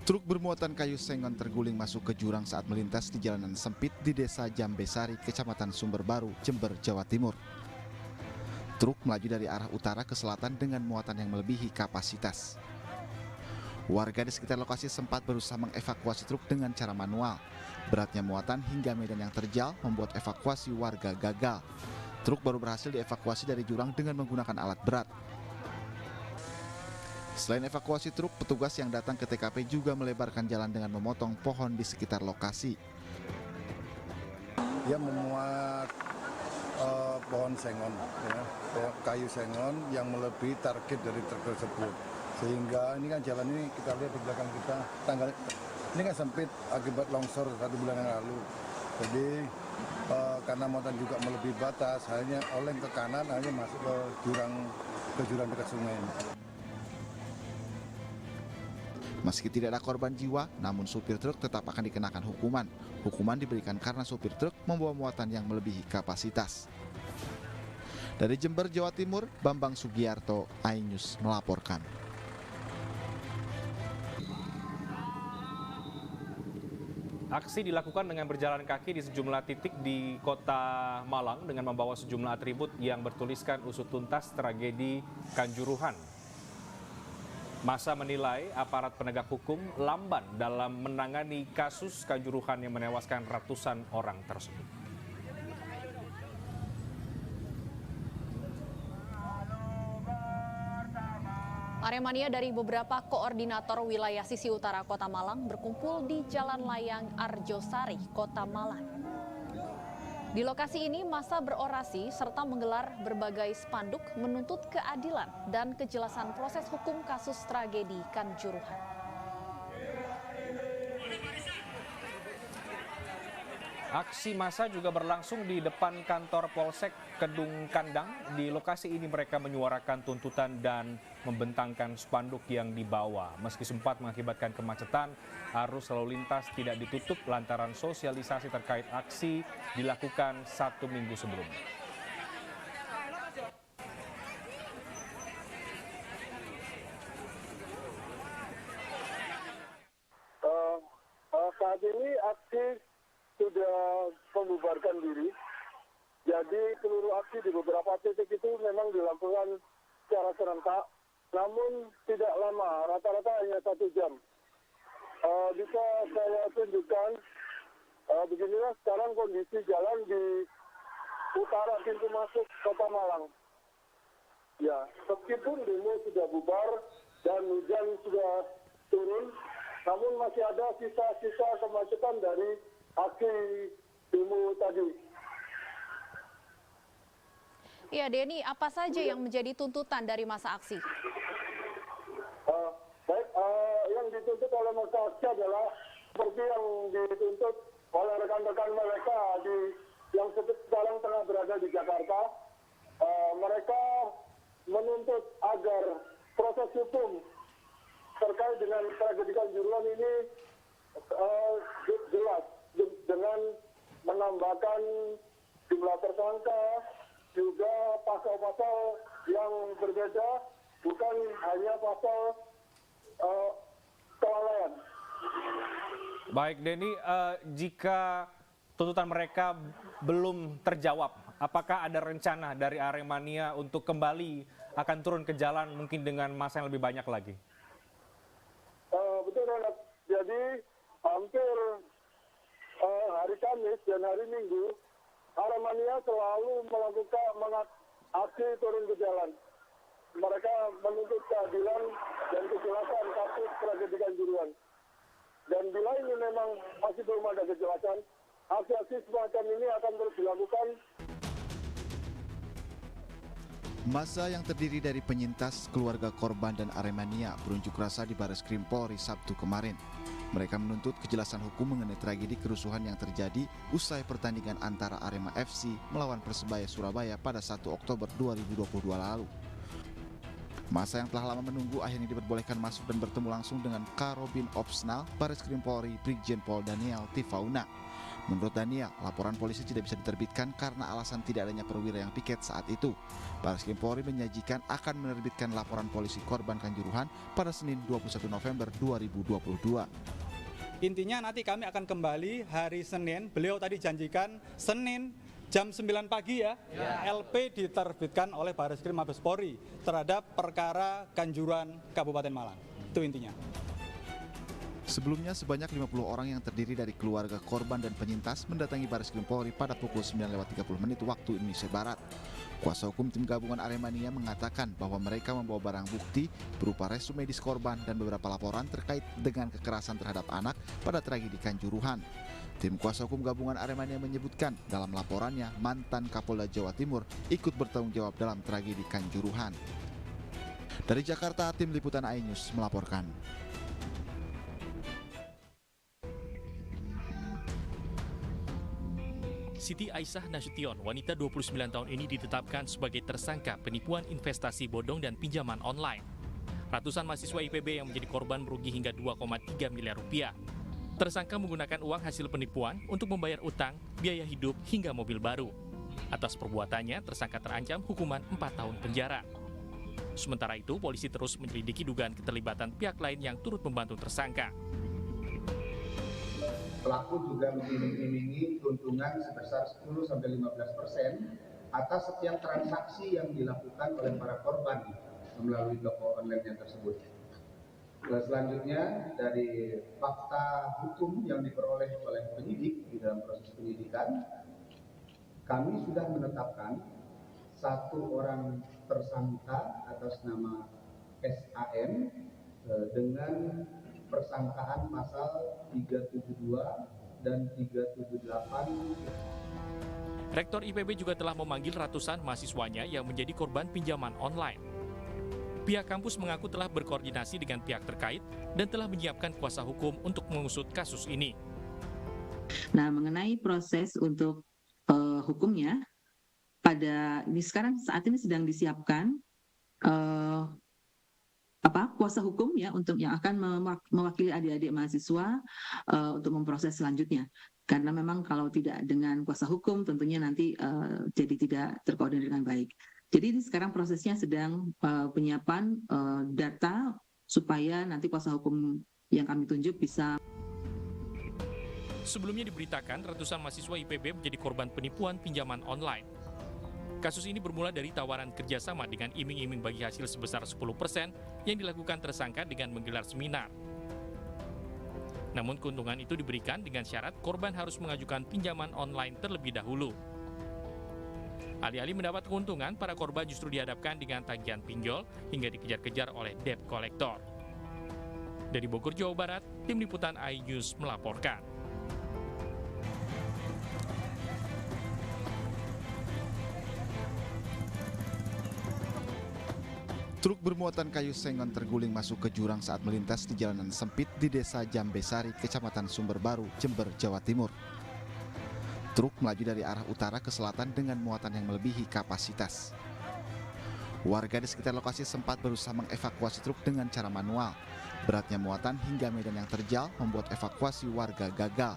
Truk bermuatan kayu sengon terguling masuk ke jurang saat melintas di jalanan sempit di Desa Jambesari, Kecamatan Sumber Baru, Jember, Jawa Timur. Truk melaju dari arah utara ke selatan dengan muatan yang melebihi kapasitas. Warga di sekitar lokasi sempat berusaha mengevakuasi truk dengan cara manual. Beratnya muatan hingga medan yang terjal membuat evakuasi warga gagal. Truk baru berhasil dievakuasi dari jurang dengan menggunakan alat berat. Selain evakuasi truk, petugas yang datang ke TKP juga melebarkan jalan dengan memotong pohon di sekitar lokasi. Dia memuat pohon sengon, kayu sengon yang melebihi target dari truk tersebut. Sehingga ini kan jalan ini kita lihat di belakang kita, ini kan sempit akibat longsor 1 bulan yang lalu. Jadi karena muatan juga melebihi batas, hanya oleng ke kanan, hanya masuk ke jurang dekat sungai. Meski tidak ada korban jiwa, namun supir truk tetap akan dikenakan hukuman. Hukuman diberikan karena supir truk membawa muatan yang melebihi kapasitas. Dari Jember, Jawa Timur, Bambang Sugiarto, iNews melaporkan. Aksi dilakukan dengan berjalan kaki di sejumlah titik di Kota Malang dengan membawa sejumlah atribut yang bertuliskan usut tuntas tragedi Kanjuruhan. Masa menilai aparat penegak hukum lamban dalam menangani kasus Kanjuruhan yang menewaskan ratusan orang tersebut. Aremania dari beberapa koordinator wilayah sisi utara Kota Malang berkumpul di Jalan Layang Arjosari, Kota Malang. Di lokasi ini massa berorasi serta menggelar berbagai spanduk menuntut keadilan dan kejelasan proses hukum kasus tragedi Kanjuruhan. Aksi massa juga berlangsung di depan kantor Polsek Kedung Kandang. Di lokasi ini mereka menyuarakan tuntutan dan membentangkan spanduk yang dibawa. Meski sempat mengakibatkan kemacetan, arus lalu lintas tidak ditutup lantaran sosialisasi terkait aksi dilakukan 1 minggu sebelumnya. Saat ini aksi sudah membubarkan diri. Jadi seluruh aksi di beberapa titik itu memang dilakukan secara serentak, namun tidak lama, rata-rata hanya 1 jam. Bisa saya tunjukkan, beginilah sekarang kondisi jalan di utara pintu masuk Kota Malang. Ya, meskipun demo sudah bubar dan hujan sudah turun, namun masih ada sisa-sisa kemacetan dari aksi demo tadi. Ya, Denny, apa saja yang menjadi tuntutan dari masa aksi? Yang dituntut oleh masa aksi adalah seperti yang dituntut oleh rekan-rekan mereka yang sekarang tengah berada di Jakarta. Mereka menuntut agar proses hukum terkait dengan tragedi Kanjuruhan ini jelas dengan menambahkan jumlah tersangka, juga pasal-pasal yang berbeda, bukan hanya pasal kelalaian. Baik, Denny, jika tuntutan mereka belum terjawab, apakah ada rencana dari Aremania untuk kembali akan turun ke jalan mungkin dengan massa yang lebih banyak lagi? Betul, Ronald. Jadi hampir hari Kamis dan hari Minggu, Aremania selalu melakukan aksi turun ke jalan. Mereka menuntut keadilan dan kejelasan kasus tragedi Kanjuruhan. Dan bila ini memang masih belum ada kejelasan, aksi-aksi semacam ini akan terus dilakukan. Massa yang terdiri dari penyintas, keluarga korban dan Aremania berunjuk rasa di Bareskrim Polri Sabtu kemarin. Mereka menuntut kejelasan hukum mengenai tragedi kerusuhan yang terjadi usai pertandingan antara Arema FC melawan Persebaya Surabaya pada 1 Oktober 2022 lalu. Massa yang telah lama menunggu akhirnya diperbolehkan masuk dan bertemu langsung dengan Karobin Opsnal Bareskrim Polri Brigjen Pol Daniel Tifauna. Menurut Daniel, laporan polisi tidak bisa diterbitkan karena alasan tidak adanya perwira yang piket saat itu. Barreskrim Polri menjanjikan akan menerbitkan laporan polisi korban Kanjuruhan pada Senin 21 November 2022. Intinya nanti kami akan kembali hari Senin, beliau tadi janjikan Senin jam 9 pagi ya. LP diterbitkan oleh Barreskrim Mabes Polri terhadap perkara Kanjuruhan Kabupaten Malang. Itu intinya. Sebelumnya sebanyak 50 orang yang terdiri dari keluarga korban dan penyintas mendatangi Barreskrim Polri pada pukul 9.30 waktu Indonesia Barat. Kuasa hukum tim gabungan Aremania mengatakan bahwa mereka membawa barang bukti berupa resume medis korban dan beberapa laporan terkait dengan kekerasan terhadap anak pada tragedi Kanjuruhan. Tim kuasa hukum gabungan Aremania menyebutkan dalam laporannya mantan Kapolda Jawa Timur ikut bertanggung jawab dalam tragedi Kanjuruhan. Dari Jakarta, tim liputan iNews melaporkan. Siti Aisyah Nasution, wanita 29 tahun ini ditetapkan sebagai tersangka penipuan investasi bodong dan pinjaman online. Ratusan mahasiswa IPB yang menjadi korban merugi hingga 2,3 miliar rupiah. Tersangka menggunakan uang hasil penipuan untuk membayar utang, biaya hidup, hingga mobil baru. Atas perbuatannya, tersangka terancam hukuman 4 tahun penjara. Sementara itu, polisi terus menyelidiki dugaan keterlibatan pihak lain yang turut membantu tersangka. Pelaku juga mengiming-imingi keuntungan sebesar 10-15% atas setiap transaksi yang dilakukan oleh para korban melalui toko online yang tersebut. Selanjutnya, dari fakta hukum yang diperoleh oleh penyidik di dalam proses penyidikan, kami sudah menetapkan satu orang tersangka atas nama SAM dengan persangkaan pasal 372 dan 378. Rektor IPB juga telah memanggil ratusan mahasiswanya yang menjadi korban pinjaman online. Pihak kampus mengaku telah berkoordinasi dengan pihak terkait dan telah menyiapkan kuasa hukum untuk mengusut kasus ini. Nah, mengenai proses untuk hukumnya, saat ini sedang disiapkan kuasa hukum ya untuk yang akan mewakili adik-adik mahasiswa untuk memproses selanjutnya. Karena memang kalau tidak dengan kuasa hukum tentunya nanti jadi tidak terkoordinir dengan baik. Jadi ini sekarang prosesnya sedang penyiapan data supaya nanti kuasa hukum yang kami tunjuk bisa. Sebelumnya diberitakan ratusan mahasiswa IPB menjadi korban penipuan pinjaman online. Kasus ini bermula dari tawaran kerjasama dengan iming-iming bagi hasil sebesar 10% yang dilakukan tersangka dengan menggelar seminar. Namun keuntungan itu diberikan dengan syarat korban harus mengajukan pinjaman online terlebih dahulu. Alih-alih mendapat keuntungan, para korban justru dihadapkan dengan tagihan pinjol hingga dikejar-kejar oleh debt collector. Dari Bogor, Jawa Barat, tim liputan iNews melaporkan. Truk bermuatan kayu sengon terguling masuk ke jurang saat melintas di jalanan sempit di Desa Jambesari, Kecamatan Sumber Baru, Jember, Jawa Timur. Truk melaju dari arah utara ke selatan dengan muatan yang melebihi kapasitas. Warga di sekitar lokasi sempat berusaha mengevakuasi truk dengan cara manual. Beratnya muatan hingga medan yang terjal membuat evakuasi warga gagal.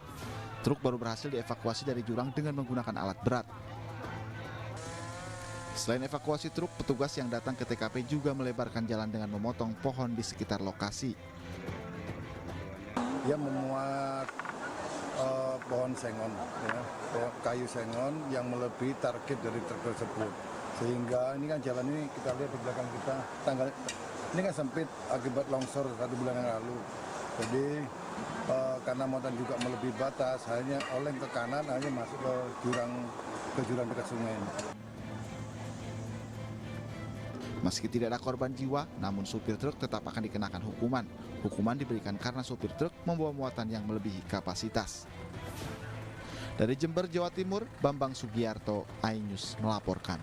Truk baru berhasil dievakuasi dari jurang dengan menggunakan alat berat. Selain evakuasi truk, petugas yang datang ke TKP juga melebarkan jalan dengan memotong pohon di sekitar lokasi. Dia memuat pohon sengon, kayu sengon yang melebihi target dari truk tersebut. Sehingga ini kan jalan ini kita lihat di belakang kita, ini kan sempit akibat longsor 1 bulan yang lalu. Jadi karena muatan juga melebihi batas, hanya oleng ke kanan, hanya masuk ke jurang dekat sungai ini. Meski tidak ada korban jiwa, namun supir truk tetap akan dikenakan hukuman. Hukuman diberikan karena supir truk membawa muatan yang melebihi kapasitas. Dari Jember, Jawa Timur, Bambang Sugiarto, iNews melaporkan.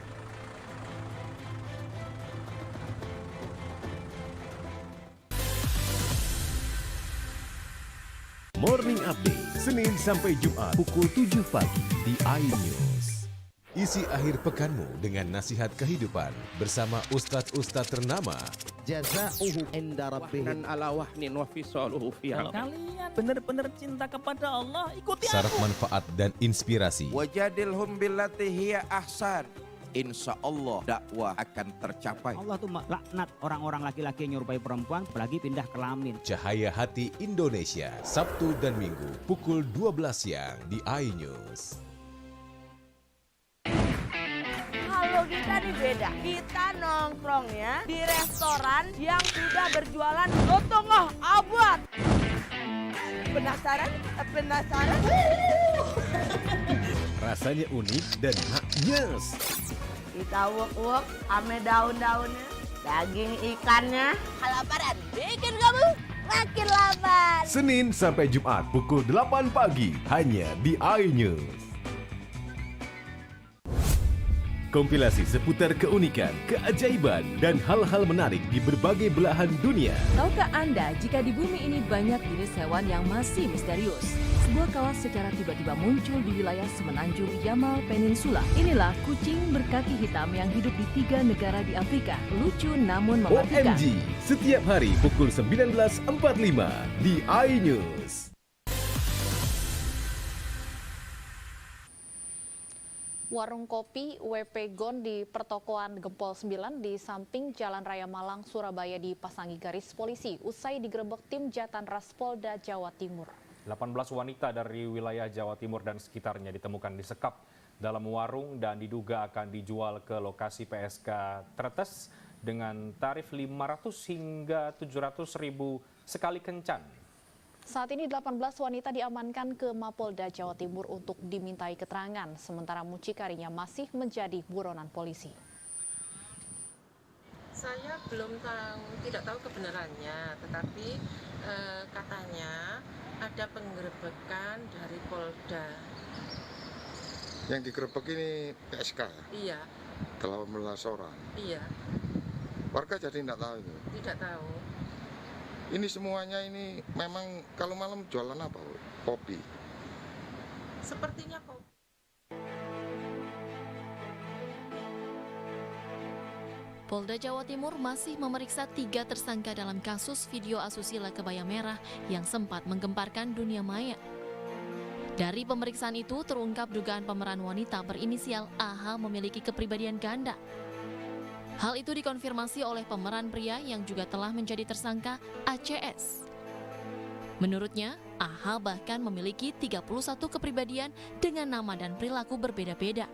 Morning Update, Senin sampai Jumat, pukul 7 pagi di iNews. Isi akhir pekanmu dengan nasihat kehidupan bersama ustadz-ustadz ternama jazauhu inda rabbihim. ala wahnin wa fisaluhu fi Kalau kalian benar-benar cinta kepada Allah, ikuti Syarat aku. manfaat dan inspirasi. wajadilhum billati hiya ahsan. Insya Allah dakwah akan tercapai. Allah tuh laknat orang-orang laki-laki yang nyerupai perempuan apalagi pindah kelamin. Cahaya Hati Indonesia, Sabtu dan Minggu pukul 12 siang di iNews. Kalau kita nih beda, kita nongkrongnya di restoran yang sudah berjualan setengah abad. Penasaran? Penasaran? Rasanya unik dan maknyes. Kita uak-uak ame daun-daunnya, daging ikannya. Kelaparan bikin kamu makin lapar. Senin sampai Jumat pukul 8 pagi hanya di iNews. Kompilasi seputar keunikan, keajaiban, dan hal-hal menarik di berbagai belahan dunia. Tahukah Anda jika di bumi ini banyak jenis hewan yang masih misterius? Sebuah kawas secara tiba-tiba muncul di wilayah semenanjung Yamal Peninsula. Inilah kucing berkaki hitam yang hidup di 3 negara di Afrika. Lucu namun mematikan. OMG, setiap hari pukul 19.45 di iNews. Warung kopi WP Gon di pertokoan Gempol 9 di samping Jalan Raya Malang, Surabaya dipasangi garis polisi usai digerebek tim Jatanras Polda Jawa Timur. 18 wanita dari wilayah Jawa Timur dan sekitarnya ditemukan disekap dalam warung dan diduga akan dijual ke lokasi PSK Tretes dengan tarif 500 hingga 700 ribu sekali kencan. Saat ini 18 wanita diamankan ke Mapolda Jawa Timur untuk dimintai keterangan, sementara mucikarinya masih menjadi buronan polisi. Saya tidak tahu kebenarannya, tetapi katanya ada penggerebekan dari Polda. Yang digerebek ini PSK? Iya. 18 orang? Iya. Warga jadi tidak tahu itu? Tidak tahu. Ini semuanya ini memang kalau malam jualan apa? Kopi? Sepertinya kopi. Polda Jawa Timur masih memeriksa 3 tersangka dalam kasus video asusila kebaya merah yang sempat menggemparkan dunia maya. Dari pemeriksaan itu terungkap dugaan pemeran wanita berinisial AH memiliki kepribadian ganda. Hal itu dikonfirmasi oleh pemeran pria yang juga telah menjadi tersangka ACS. Menurutnya, AH bahkan memiliki 31 kepribadian dengan nama dan perilaku berbeda-beda.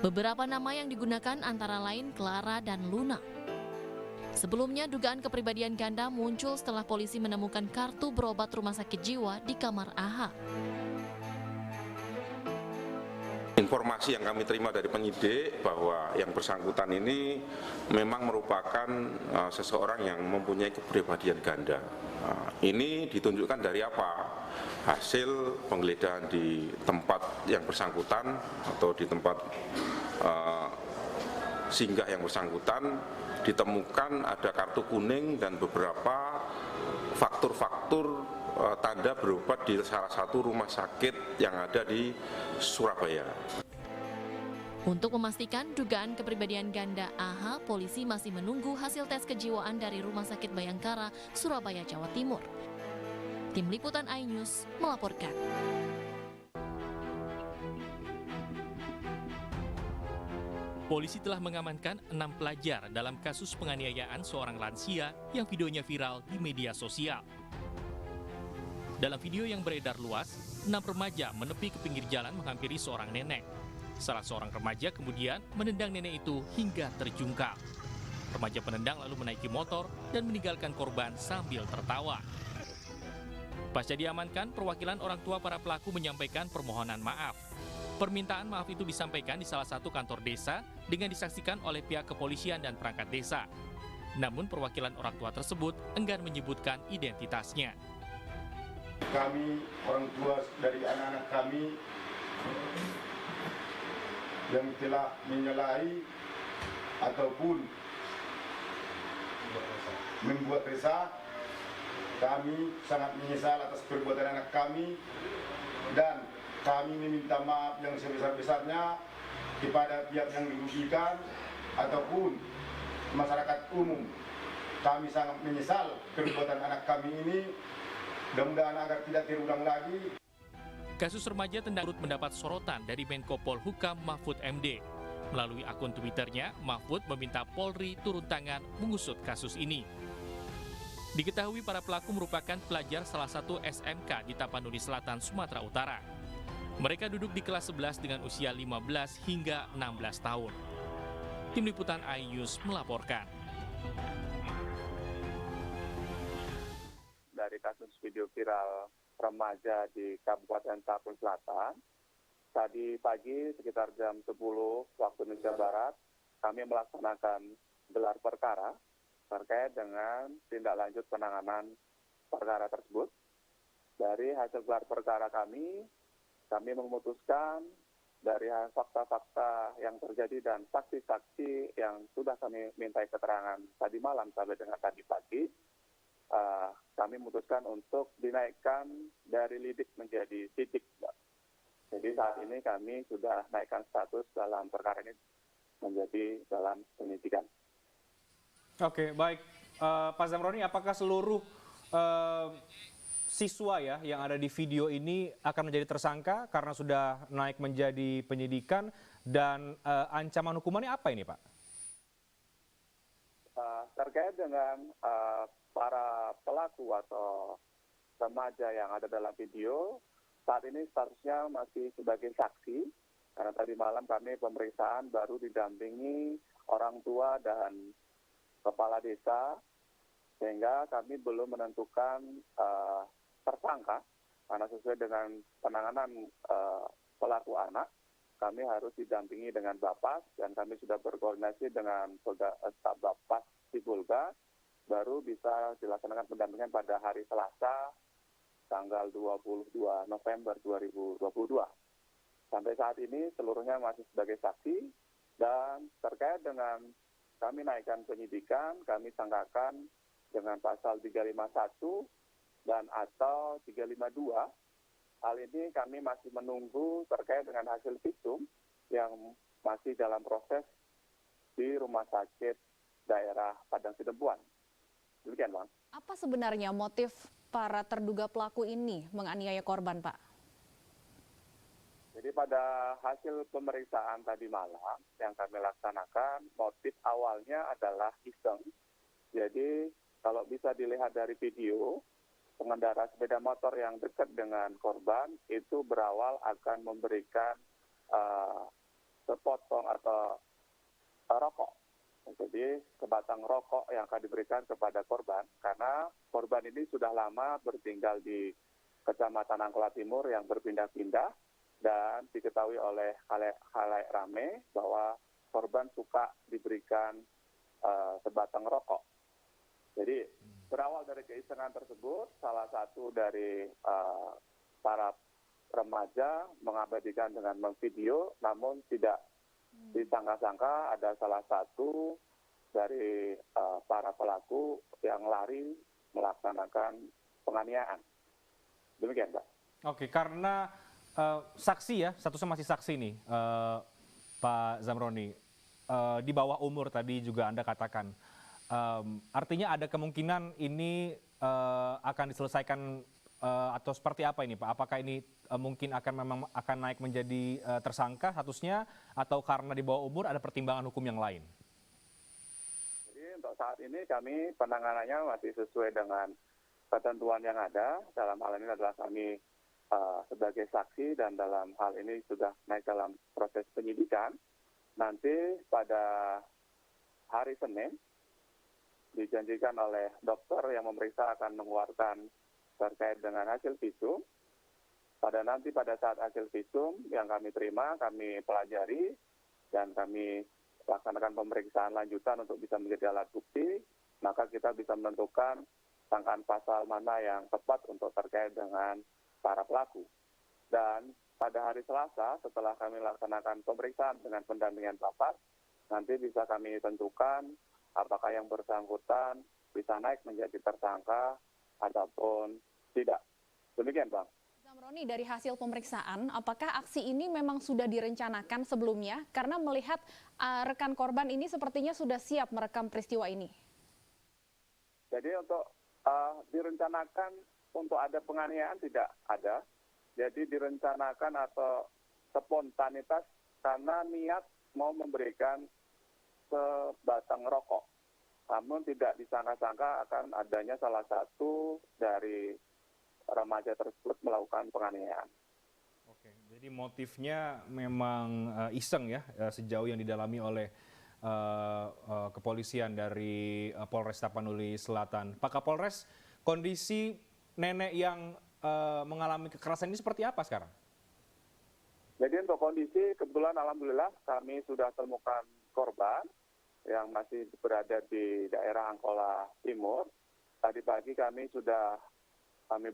Beberapa nama yang digunakan antara lain Clara dan Luna. Sebelumnya, dugaan kepribadian ganda muncul setelah polisi menemukan kartu berobat rumah sakit jiwa di kamar AH. Informasi yang kami terima dari penyidik bahwa yang bersangkutan ini memang merupakan seseorang yang mempunyai kepribadian ganda. Ini ditunjukkan dari apa? Hasil penggeledahan di tempat yang bersangkutan atau di tempat singgah yang bersangkutan ditemukan ada kartu kuning dan beberapa faktur-faktur tanda berobat di salah satu rumah sakit yang ada di Surabaya. Untuk memastikan dugaan kepribadian ganda AH, polisi masih menunggu hasil tes kejiwaan dari Rumah Sakit Bayangkara, Surabaya, Jawa Timur. Tim Liputan iNews melaporkan. Polisi telah mengamankan 6 pelajar dalam kasus penganiayaan seorang lansia yang videonya viral di media sosial. Dalam video yang beredar luas, 6 remaja menepi ke pinggir jalan menghampiri seorang nenek. Salah seorang remaja kemudian menendang nenek itu hingga terjungkal. Remaja penendang lalu menaiki motor dan meninggalkan korban sambil tertawa. Pasca diamankan, perwakilan orang tua para pelaku menyampaikan permohonan maaf. Permintaan maaf itu disampaikan di salah satu kantor desa dengan disaksikan oleh pihak kepolisian dan perangkat desa. Namun perwakilan orang tua tersebut enggan menyebutkan identitasnya. Kami, orang tua dari anak-anak kami yang telah menyalahi ataupun membuat resah, kami sangat menyesal atas perbuatan anak kami dan kami meminta maaf yang sebesar-besarnya kepada pihak yang dirugikan ataupun masyarakat umum kami sangat menyesal perbuatan anak kami ini. Mudah-mudahan agar tidak terulang lagi. Kasus remaja tendang turut mendapat sorotan dari Menko Polhukam Mahfud MD. Melalui akun Twitternya, Mahfud meminta Polri turun tangan mengusut kasus ini. Diketahui para pelaku merupakan pelajar salah satu SMK di Tapanuli Selatan, Sumatera Utara. Mereka duduk di kelas 11 dengan usia 15 hingga 16 tahun. Tim Liputan iNews melaporkan. Dari kasus video viral remaja di Kabupaten Tapanuli Selatan, tadi pagi sekitar jam 10 waktu Indonesia Barat, kami melaksanakan gelar perkara terkait dengan tindak lanjut penanganan perkara tersebut. Dari hasil gelar perkara kami memutuskan dari fakta-fakta yang terjadi dan saksi-saksi yang sudah kami mintai keterangan tadi malam sampai dengan tadi pagi, kami memutuskan untuk dinaikkan dari lidik menjadi sidik. Jadi saat ini kami sudah naikkan status dalam perkara ini menjadi dalam penyidikan. Oke, baik. Pak Zamroni, apakah seluruh siswa ya yang ada di video ini akan menjadi tersangka karena sudah naik menjadi penyidikan, dan ancaman hukumannya apa ini, Pak? Terkait dengan para pelaku atau remaja yang ada dalam video, saat ini statusnya masih sebagai saksi, karena tadi malam kami pemeriksaan baru didampingi orang tua dan kepala desa, sehingga kami belum menentukan tersangka, karena sesuai dengan penanganan pelaku anak, kami harus didampingi dengan Bapas, dan kami sudah berkoordinasi dengan staf Bapas di Bulga, baru bisa dilaksanakan pendampingan pada hari Selasa, tanggal 22 November 2022. Sampai saat ini seluruhnya masih sebagai saksi, dan terkait dengan kami naikkan penyidikan, kami sangkakan dengan pasal 351 dan atau 352. Hal ini kami masih menunggu terkait dengan hasil visum yang masih dalam proses di Rumah Sakit Daerah Padang Sidempuan. Demikian, Bang. Apa sebenarnya motif para terduga pelaku ini menganiaya korban, Pak? Jadi pada hasil pemeriksaan tadi malam yang kami laksanakan, motif awalnya adalah iseng. Jadi kalau bisa dilihat dari video, pengendara sepeda motor yang dekat dengan korban itu berawal akan memberikan sepotong atau rokok. Jadi sebatang rokok yang akan diberikan kepada korban, karena korban ini sudah lama bertinggal di Kecamatan Angkola Timur yang berpindah-pindah, dan diketahui oleh khalayak rame bahwa korban suka diberikan sebatang rokok. Jadi berawal dari keisengan tersebut, salah satu dari para remaja mengabadikan dengan memvideo, namun tidak disangka-sangka ada salah satu dari para pelaku yang lari melaksanakan penganiayaan. Demikian, Pak. Oke, karena saksi ya, statusnya masih saksi nih, Pak Zamroni, di bawah umur tadi juga Anda katakan. Artinya ada kemungkinan ini akan diselesaikan atau seperti apa ini, Pak? Apakah ini mungkin memang akan naik menjadi tersangka statusnya, atau karena di bawah umur ada pertimbangan hukum yang lain? Jadi untuk saat ini kami penanganannya masih sesuai dengan ketentuan yang ada. Dalam hal ini adalah kami sebagai saksi, dan dalam hal ini sudah naik dalam proses penyidikan. Nanti pada hari Senin dijanjikan oleh dokter yang memeriksa akan mengeluarkan terkait dengan hasil visum. Pada saat hasil visum yang kami terima, kami pelajari dan kami laksanakan pemeriksaan lanjutan untuk bisa menjadi alat bukti, maka kita bisa menentukan sangkaan pasal mana yang tepat untuk terkait dengan para pelaku. Dan pada hari Selasa, setelah kami laksanakan pemeriksaan dengan pendampingan Bapak, nanti bisa kami tentukan apakah yang bersangkutan bisa naik menjadi tersangka ataupun tidak. Demikian, Bang. Zamroni, dari hasil pemeriksaan, apakah aksi ini memang sudah direncanakan sebelumnya? Karena melihat rekan korban ini sepertinya sudah siap merekam peristiwa ini. Jadi untuk direncanakan untuk ada penganiayaan tidak ada. Jadi direncanakan atau spontanitas karena niat mau memberikan sebatang rokok. Namun tidak disangka-sangka akan adanya salah satu dari remaja tersebut melakukan penganiayaan. Oke, jadi motifnya memang iseng ya, sejauh yang didalami oleh kepolisian dari Polres Tapanuli Selatan. Pak Kapolres, kondisi nenek yang mengalami kekerasan ini seperti apa sekarang? Jadi untuk kondisi, kebetulan alhamdulillah kami sudah temukan korban yang masih berada di daerah Angkola Timur. Tadi pagi kami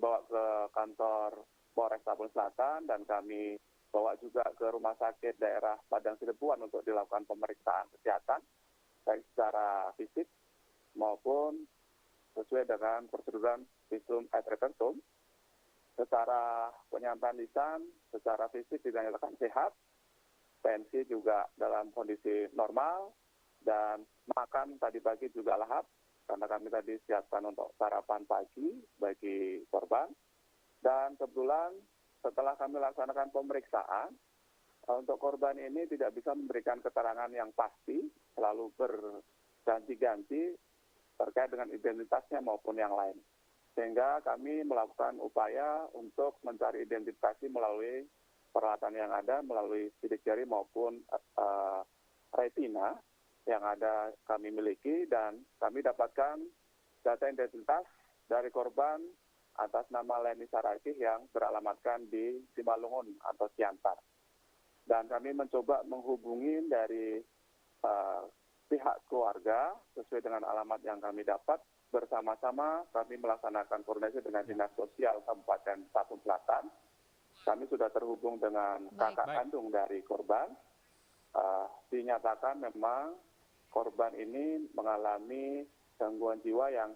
bawa ke kantor Polres Tapanuli Selatan dan kami bawa juga ke rumah sakit daerah Padang Sidempuan untuk dilakukan pemeriksaan kesehatan, baik secara fisik maupun sesuai dengan proseduran visum et repertum. Secara penyampaian lisan, secara fisik dinyatakan sehat, tensi juga dalam kondisi normal, dan makan tadi pagi juga lahap, karena kami tadi siapkan untuk sarapan pagi bagi korban. Dan kebetulan setelah kami laksanakan pemeriksaan, untuk korban ini tidak bisa memberikan keterangan yang pasti, selalu berganti-ganti terkait dengan identitasnya maupun yang lain. Sehingga kami melakukan upaya untuk mencari identifikasi melalui peralatan yang ada, melalui sidik jari maupun retina yang ada kami miliki, dan kami dapatkan data identitas dari korban atas nama Leni Sarakih yang beralamatkan di Simalungun atau Siantar. Dan kami mencoba menghubungi dari pihak keluarga sesuai dengan alamat yang kami dapat. Bersama-sama kami melaksanakan koordinasi dengan Dinas Sosial Kabupaten Tapun Selatan. Kami sudah terhubung dengan kakak kandung dari korban. Dinyatakan memang korban ini mengalami gangguan jiwa yang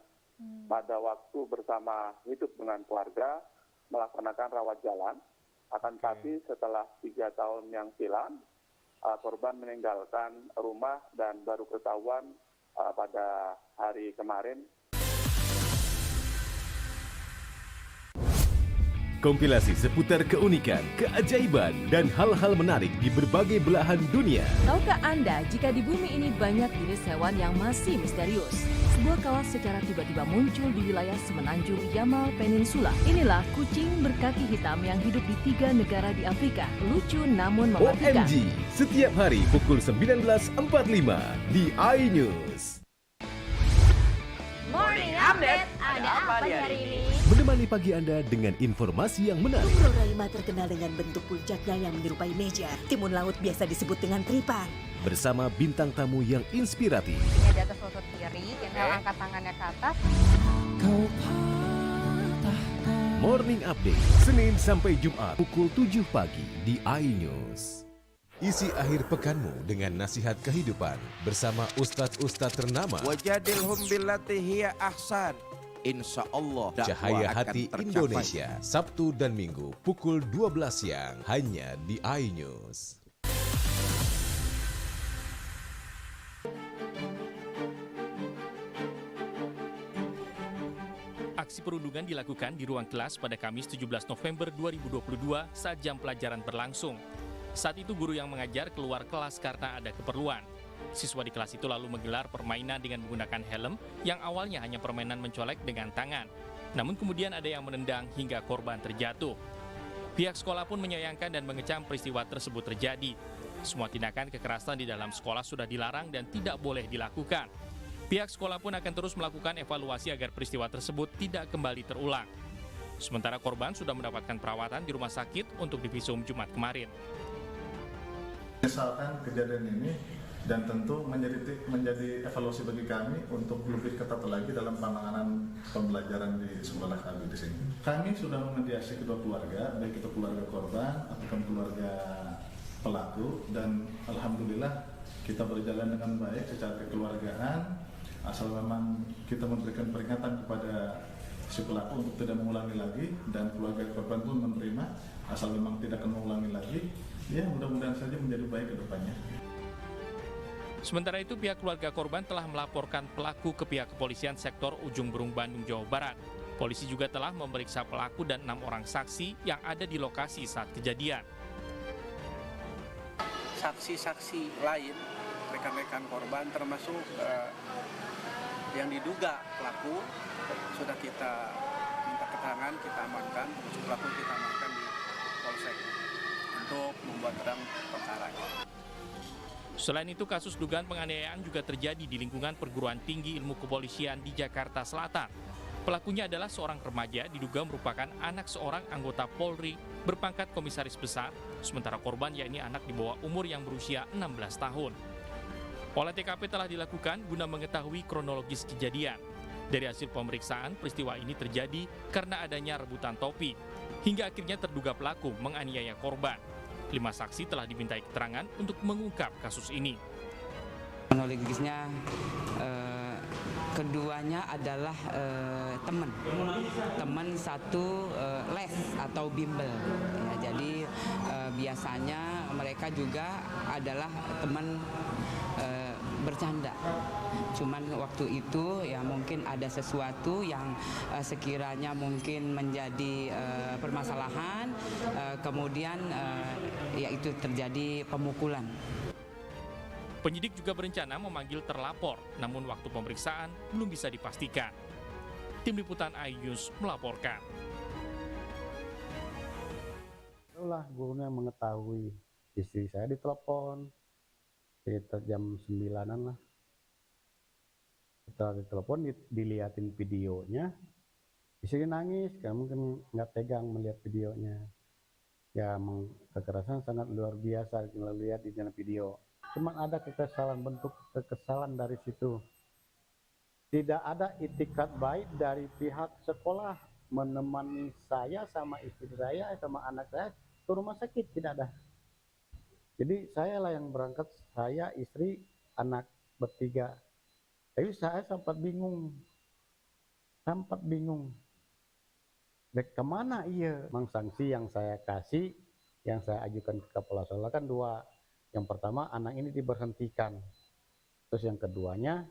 pada waktu bersama hidup dengan keluarga melaksanakan rawat jalan. Akan tetapi setelah 3 tahun yang silam, korban meninggalkan rumah dan baru ketahuan pada hari kemarin. Kompilasi seputar keunikan, keajaiban, dan hal-hal menarik di berbagai belahan dunia. Tahukah Anda jika di bumi ini banyak jenis hewan yang masih misterius? Sebuah kawas secara tiba-tiba muncul di wilayah semenanjung Yamal Peninsula. Inilah kucing berkaki hitam yang hidup di 3 negara di Afrika. Lucu namun mematikan. OMG, setiap hari pukul 19.45 di iNews. Morning Update, ada apa di hari ini? Menemani pagi Anda dengan informasi yang menarik. Tubrorima terkenal dengan bentuk puncaknya yang menyerupai meja. Timun laut biasa disebut dengan tripan. Bersama bintang tamu yang inspiratif. Ini di atas lutut kiri, inhale angkat tangannya ke atas. Morning Update, Senin sampai Jumat pukul 7 pagi di iNews. Isi akhir pekanmu dengan nasihat kehidupan bersama ustadz-ustadz ternama. Wajadilhum billati hiya ahsan. Insya Allah Cahaya Hati Indonesia, Sabtu dan Minggu pukul 12 siang hanya di iNews. Aksi perundungan dilakukan di ruang kelas pada Kamis 17 November 2022 saat jam pelajaran berlangsung. Saat itu guru yang mengajar keluar kelas karena ada keperluan. Siswa di kelas itu lalu menggelar permainan dengan menggunakan helm yang awalnya hanya permainan mencolek dengan tangan. Namun kemudian ada yang menendang hingga korban terjatuh. Pihak sekolah pun menyayangkan dan mengecam peristiwa tersebut terjadi. Semua tindakan kekerasan di dalam sekolah sudah dilarang dan tidak boleh dilakukan. Pihak sekolah pun akan terus melakukan evaluasi agar peristiwa tersebut tidak kembali terulang. Sementara korban sudah mendapatkan perawatan di rumah sakit untuk divisum Jumat kemarin. Misalkan kejadian ini dan tentu menjadi evaluasi bagi kami untuk lebih ketat lagi dalam penanganan pembelajaran di sekolah kami di sini. Kami sudah memediasi kedua keluarga, baik itu keluarga korban ataupun keluarga pelaku, dan alhamdulillah kita berjalan dengan baik secara kekeluargaan. Asal memang kita memberikan peringatan kepada si pelaku untuk tidak mengulangi lagi, dan keluarga korban pun menerima asal memang tidak akan mengulangi lagi. Ya, mudah-mudahan saja menjadi baik ke depannya. Sementara itu, pihak keluarga korban telah melaporkan pelaku ke pihak kepolisian sektor Ujung Berung, Bandung, Jawa Barat. Polisi juga telah memeriksa pelaku dan 6 orang saksi yang ada di lokasi saat kejadian. Saksi-saksi lain, rekan-rekan korban termasuk yang diduga pelaku sudah kita minta keterangan, kita amankan, termasuk pelaku kita amankan di Polsek untuk membuat terang perkara. Selain itu, kasus dugaan penganiayaan juga terjadi di lingkungan perguruan tinggi ilmu kepolisian di Jakarta Selatan. Pelakunya adalah seorang remaja diduga merupakan anak seorang anggota Polri berpangkat komisaris besar, sementara korban yakni anak di bawah umur yang berusia 16 tahun. Olah TKP telah dilakukan guna mengetahui kronologis kejadian. Dari hasil pemeriksaan, peristiwa ini terjadi karena adanya rebutan topi, hingga akhirnya terduga pelaku menganiaya korban. 5 saksi telah dimintai keterangan untuk mengungkap kasus ini. Kronologisnya keduanya adalah teman satu les atau bimbel. Ya, jadi biasanya mereka juga adalah teman bercanda. Cuman waktu itu ya mungkin ada sesuatu yang sekiranya mungkin menjadi permasalahan, kemudian yaitu terjadi pemukulan. Penyidik juga berencana memanggil terlapor, namun waktu pemeriksaan belum bisa dipastikan. Tim Liputan iNews melaporkan. Itulah gurunya mengetahui istri saya ditelepon sekitar jam 9-an lah. Setelah ditelepon, dilihatin videonya, istri nangis, karena mungkin nggak tegang melihat videonya. Ya, kekerasan sangat luar biasa kalau lihat di dalam video. Cuma ada kekesalan, bentuk kekesalan dari situ. Tidak ada itikat baik dari pihak sekolah menemani saya sama istri saya sama anak saya ke rumah sakit, tidak ada. Jadi saya lah yang berangkat, saya, istri, anak bertiga. Tapi saya sempat bingung. Baik kemana iya? Memang sanksi yang saya kasih, yang saya ajukan ke Kapolda Solo kan 2. Yang pertama, anak ini diberhentikan. Terus yang keduanya,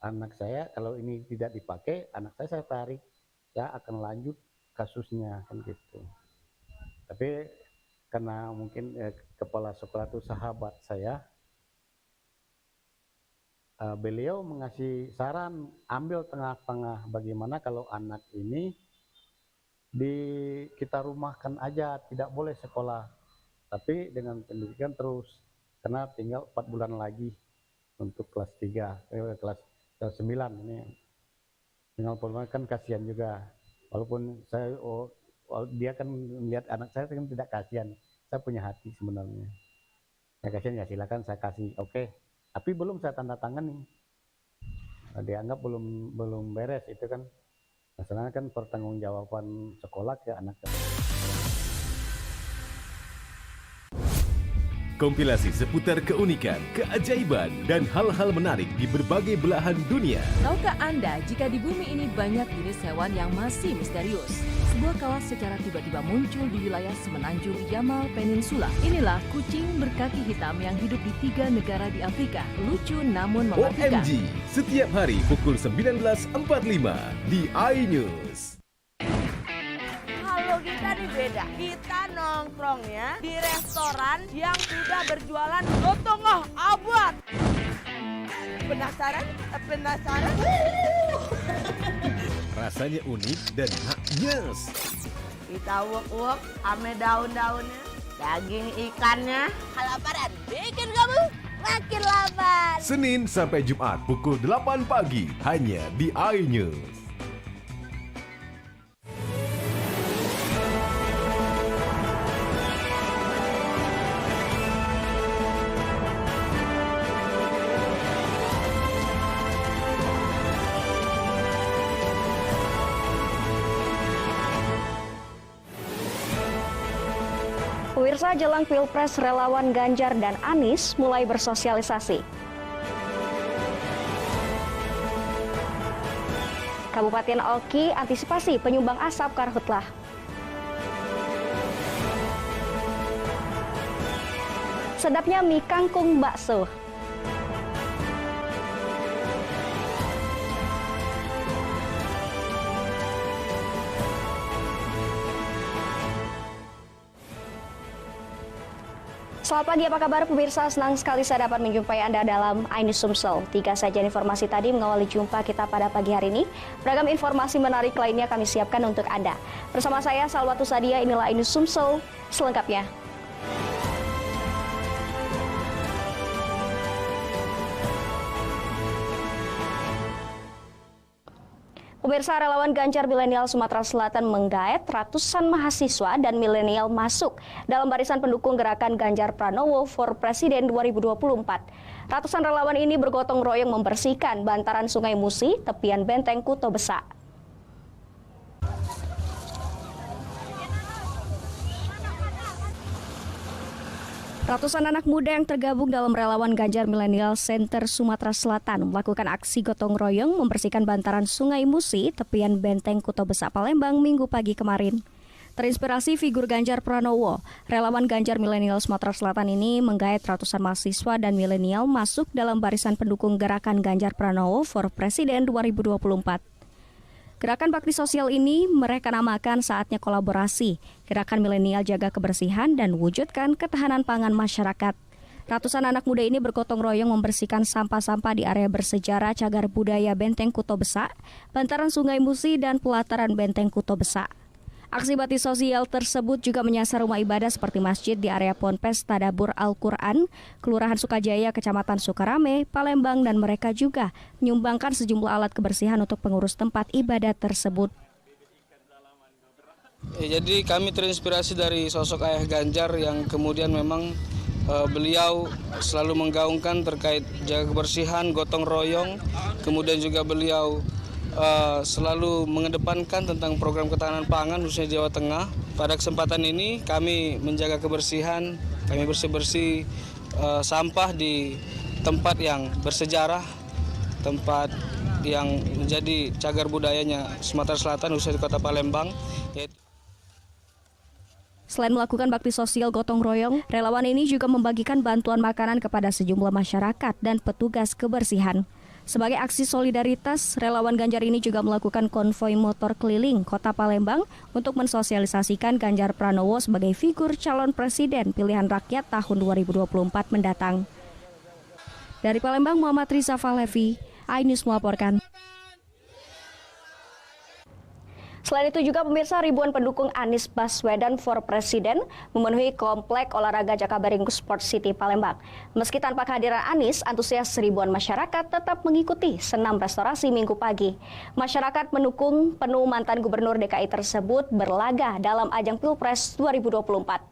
anak saya kalau ini tidak dipakai, anak saya tarik. Saya akan lanjut kasusnya, kan gitu. Tapi karena mungkin kepala sekolah itu sahabat saya, beliau mengasih saran, ambil tengah-tengah bagaimana kalau anak ini kita rumahkan aja, tidak boleh sekolah. Tapi dengan pendidikan terus, karena tinggal 4 bulan lagi untuk kelas 3, kelas 9 ini. Tinggal pulma kan kasihan juga. Walaupun saya, dia kan melihat anak saya kan tidak kasihan. Saya punya hati sebenarnya. Saya kasihan ya silakan saya kasih, oke. Tapi belum saya tanda tangan nih. Dianggap belum beres itu kan. Masalahnya kan pertanggungjawaban sekolah ke anak saya. Kompilasi seputar keunikan, keajaiban, dan hal-hal menarik di berbagai belahan dunia. Tahukah Anda jika di bumi ini banyak jenis hewan yang masih misterius? Sebuah kawas secara tiba-tiba muncul di wilayah semenanjung Yamal Peninsula. Inilah kucing berkaki hitam yang hidup di 3 negara di Afrika. Lucu namun mematikan. OMG, setiap hari pukul 19.45 di iNews. Kita nih beda, kita nongkrongnya di restoran yang sudah berjualan lontong abad. Penasaran? Rasanya unik dan maknyes. Kita uek-uek ame daun-daunnya, daging ikannya. Kelaparan bikin kamu makin lapar. Senin sampai Jumat pukul 8 pagi hanya di iNews. Pemirsa, jelang Pilpres, relawan Ganjar dan Anies mulai bersosialisasi. Kabupaten Oki antisipasi penyumbang asap karhutlah. sedapnya mie kangkung bakso. Selamat pagi, apa kabar pemirsa? Senang sekali saya dapat menjumpai Anda dalam iNews Sumsel. 3 saja informasi tadi mengawali jumpa kita pada pagi hari ini. Beragam informasi menarik lainnya kami siapkan untuk Anda. Bersama saya, Salwatu Sadia, inilah iNews Sumsel selengkapnya. Pemirsa, relawan Ganjar milenial Sumatera Selatan menggaet ratusan mahasiswa dan milenial masuk dalam barisan pendukung gerakan Ganjar Pranowo for Presiden 2024. Ratusan relawan ini bergotong royong membersihkan bantaran Sungai Musi, tepian Benteng Kuto Besak. Ratusan anak muda yang tergabung dalam relawan Ganjar Milenial Center Sumatera Selatan melakukan aksi gotong royong membersihkan bantaran Sungai Musi, tepian Benteng Kuto Besak Palembang Minggu pagi kemarin. Terinspirasi figur Ganjar Pranowo, relawan Ganjar Milenial Sumatera Selatan ini menggaet ratusan mahasiswa dan milenial masuk dalam barisan pendukung gerakan Ganjar Pranowo for Presiden 2024. Gerakan bakti sosial ini mereka namakan saatnya kolaborasi, gerakan milenial jaga kebersihan dan wujudkan ketahanan pangan masyarakat. Ratusan anak muda ini bergotong royong membersihkan sampah-sampah di area bersejarah cagar budaya Benteng Kuto Besak, bantaran Sungai Musi dan pelataran Benteng Kuto Besak. Aksi bakti sosial tersebut juga menyasar rumah ibadah seperti masjid di area Ponpes Tadabbur Al-Quran, Kelurahan Sukajaya, Kecamatan Sukarame, Palembang, dan mereka juga menyumbangkan sejumlah alat kebersihan untuk pengurus tempat ibadah tersebut. Jadi kami terinspirasi dari sosok Ayah Ganjar yang kemudian memang beliau selalu menggaungkan terkait jaga kebersihan, gotong royong, kemudian juga beliau selalu mengedepankan tentang program ketahanan pangan khususnya Jawa Tengah. Pada kesempatan ini kami menjaga kebersihan, kami bersih-bersih sampah di tempat yang bersejarah, tempat yang menjadi cagar budayanya Sumatera Selatan khususnya di Kota Palembang. Selain melakukan bakti sosial gotong royong, relawan ini juga membagikan bantuan makanan kepada sejumlah masyarakat dan petugas kebersihan. Sebagai aksi solidaritas, relawan Ganjar ini juga melakukan konvoi motor keliling Kota Palembang untuk mensosialisasikan Ganjar Pranowo sebagai figur calon presiden pilihan rakyat tahun 2024 mendatang. Dari Palembang, Muhammad Riza Falevi, iNews melaporkan. Selain itu juga pemirsa, ribuan pendukung Anies Baswedan for Presiden memenuhi komplek olahraga Jakabaring Sport City Palembang. Meski tanpa kehadiran Anies, antusias ribuan masyarakat tetap mengikuti senam restorasi Minggu pagi. Masyarakat mendukung penuh mantan Gubernur DKI tersebut berlaga dalam ajang Pilpres 2024.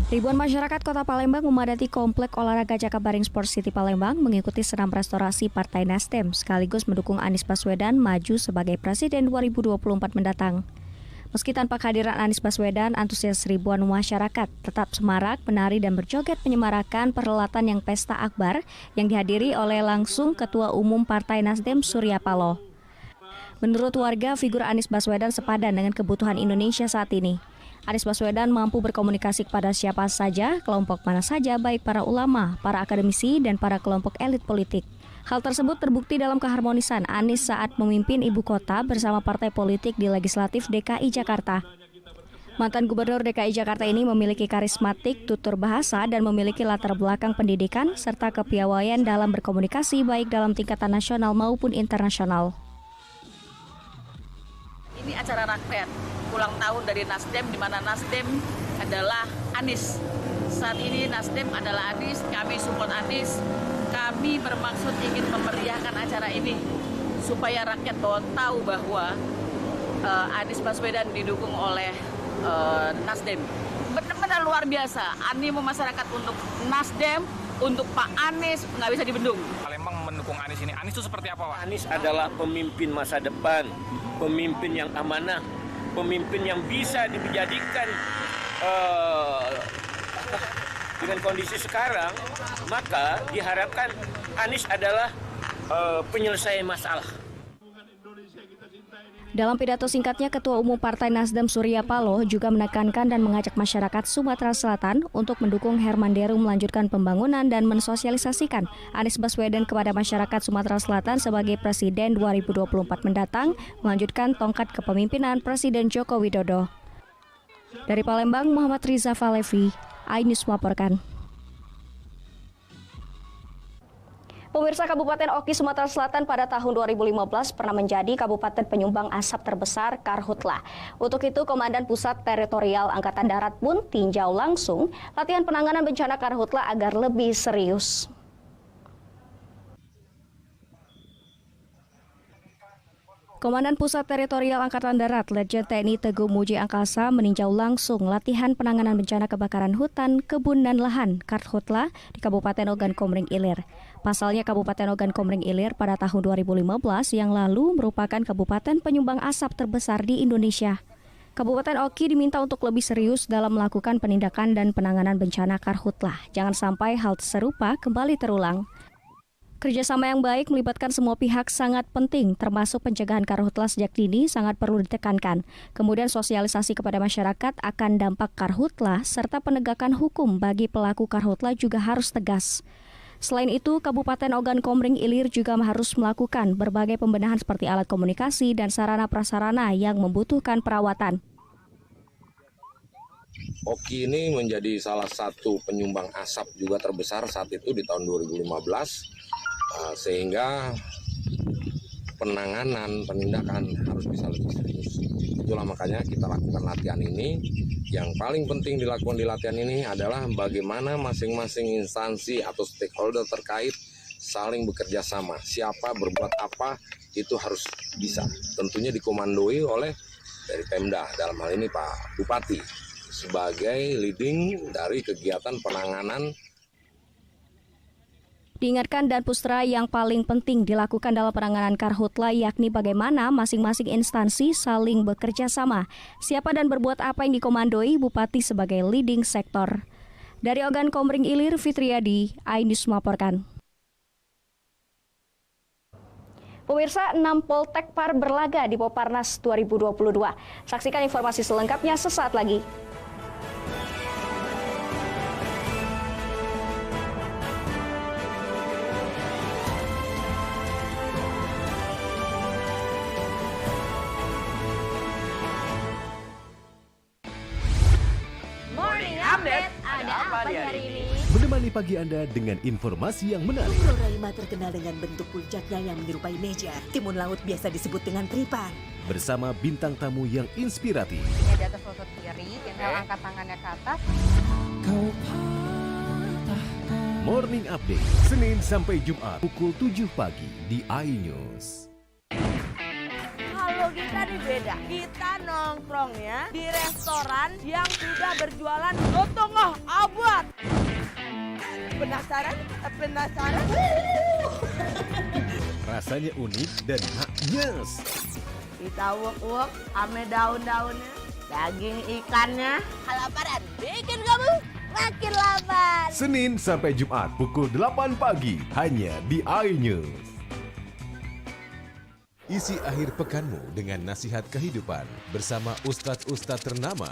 Ribuan masyarakat Kota Palembang memadati komplek olahraga Jakabaring Sport City Palembang mengikuti senam restorasi Partai Nasdem sekaligus mendukung Anies Baswedan maju sebagai Presiden 2024 mendatang. Meski tanpa kehadiran Anies Baswedan, antusias ribuan masyarakat tetap semarak menari dan berjoget menyemarakan perhelatan yang pesta akbar yang dihadiri oleh langsung Ketua Umum Partai Nasdem Surya Paloh. Menurut warga, figur Anies Baswedan sepadan dengan kebutuhan Indonesia saat ini. Anies Baswedan mampu berkomunikasi kepada siapa saja, kelompok mana saja, baik para ulama, para akademisi, dan para kelompok elit politik. Hal tersebut terbukti dalam keharmonisan Anies saat memimpin ibu kota bersama partai politik di Legislatif DKI Jakarta. Mantan Gubernur DKI Jakarta ini memiliki karismatik, tutur bahasa, dan memiliki latar belakang pendidikan, serta kepiawaian dalam berkomunikasi baik dalam tingkatan nasional maupun internasional. Ini acara rakyat ulang tahun dari Nasdem, di mana Nasdem adalah Anies. Saat ini Nasdem adalah Anies, kami support Anies. Kami bermaksud ingin memeriahkan acara ini supaya rakyat tahu bahwa Anies Baswedan didukung oleh Nasdem. Benar-benar luar biasa. Animo masyarakat untuk Nasdem, untuk Pak Anies nggak bisa dibendung. Palembang mendukung Anies ini. Anies itu seperti apa, Pak? Anies adalah pemimpin masa depan, pemimpin yang amanah, pemimpin yang bisa dijadikan dengan kondisi sekarang, maka diharapkan Anies adalah penyelesaian masalah. Dalam pidato singkatnya, Ketua Umum Partai Nasdem Surya Paloh juga menekankan dan mengajak masyarakat Sumatera Selatan untuk mendukung Herman Deru melanjutkan pembangunan dan mensosialisasikan Anies Baswedan kepada masyarakat Sumatera Selatan sebagai Presiden 2024 mendatang, melanjutkan tongkat kepemimpinan Presiden Joko Widodo. Dari Palembang, Muhammad Riza Falevi, iNews melaporkan. Pemirsa, Kabupaten Oki, Sumatera Selatan pada tahun 2015 pernah menjadi kabupaten penyumbang asap terbesar Karhutlah. Untuk itu, Komandan Pusat Teritorial Angkatan Darat pun tinjau langsung latihan penanganan bencana Karhutlah agar lebih serius. Komandan Pusat Teritorial Angkatan Darat, Letjen TNI Teguh Muji Angkasa meninjau langsung latihan penanganan bencana kebakaran hutan, kebun, dan lahan Karhutlah di Kabupaten Ogan Komering Ilir. Pasalnya, Kabupaten Ogan Komering Ilir pada tahun 2015 yang lalu merupakan kabupaten penyumbang asap terbesar di Indonesia. Kabupaten Oki diminta untuk lebih serius dalam melakukan penindakan dan penanganan bencana Karhutlah. Jangan sampai hal serupa kembali terulang. Kerjasama yang baik melibatkan semua pihak sangat penting, termasuk pencegahan Karhutlah sejak dini sangat perlu ditekankan. Kemudian sosialisasi kepada masyarakat akan dampak Karhutlah serta penegakan hukum bagi pelaku Karhutlah juga harus tegas. Selain itu, Kabupaten Ogan Komering Ilir juga harus melakukan berbagai pembenahan seperti alat komunikasi dan sarana-prasarana yang membutuhkan perawatan. Oki ini menjadi salah satu penyumbang asap juga terbesar saat itu di tahun 2015, sehingga penanganan, penindakan harus bisa lebih serius. Itulah makanya kita lakukan latihan ini. Yang paling penting dilakukan di latihan ini adalah bagaimana masing-masing instansi atau stakeholder terkait saling bekerja sama. Siapa berbuat apa itu harus bisa. Tentunya dikomandoi oleh dari Pemda, dalam hal ini Pak Bupati, sebagai leading dari kegiatan penanganan. Diingatkan Dan Pustra yang paling penting dilakukan dalam penanganan Karhutlah yakni bagaimana masing-masing instansi saling bekerja sama. Siapa dan berbuat apa yang dikomandoi Bupati sebagai leading sektor. Dari Ogan Komering Ilir, Fitriadi, iNews melaporkan. Pemirsa, 6 Poltekpar berlaga di Poparnas 2022. Saksikan informasi selengkapnya sesaat lagi. Menemani pagi Anda dengan informasi yang menarik. Pulau Raima terkenal dengan bentuk puncaknya yang menyerupai meja. Timun laut biasa disebut dengan tripan. Bersama bintang tamu yang inspiratif. Ini di atas lutut kiri, inhale angkat tangannya ke atas. Morning Update, Senin sampai Jumat pukul 7 pagi di iNews. Kalau kita nih beda, kita nongkrongnya di restoran yang sudah berjualan lontong abad. Penasaran? Penasaran? Rasanya unik dan maknyes. Kita uek-uek ame daun-daunnya, daging ikannya. Kelaparan bikin kamu makin lapar. Senin sampai Jumat pukul 8 pagi hanya di iNews. Isi akhir pekanmu dengan nasihat kehidupan bersama ustadz-ustadz ternama.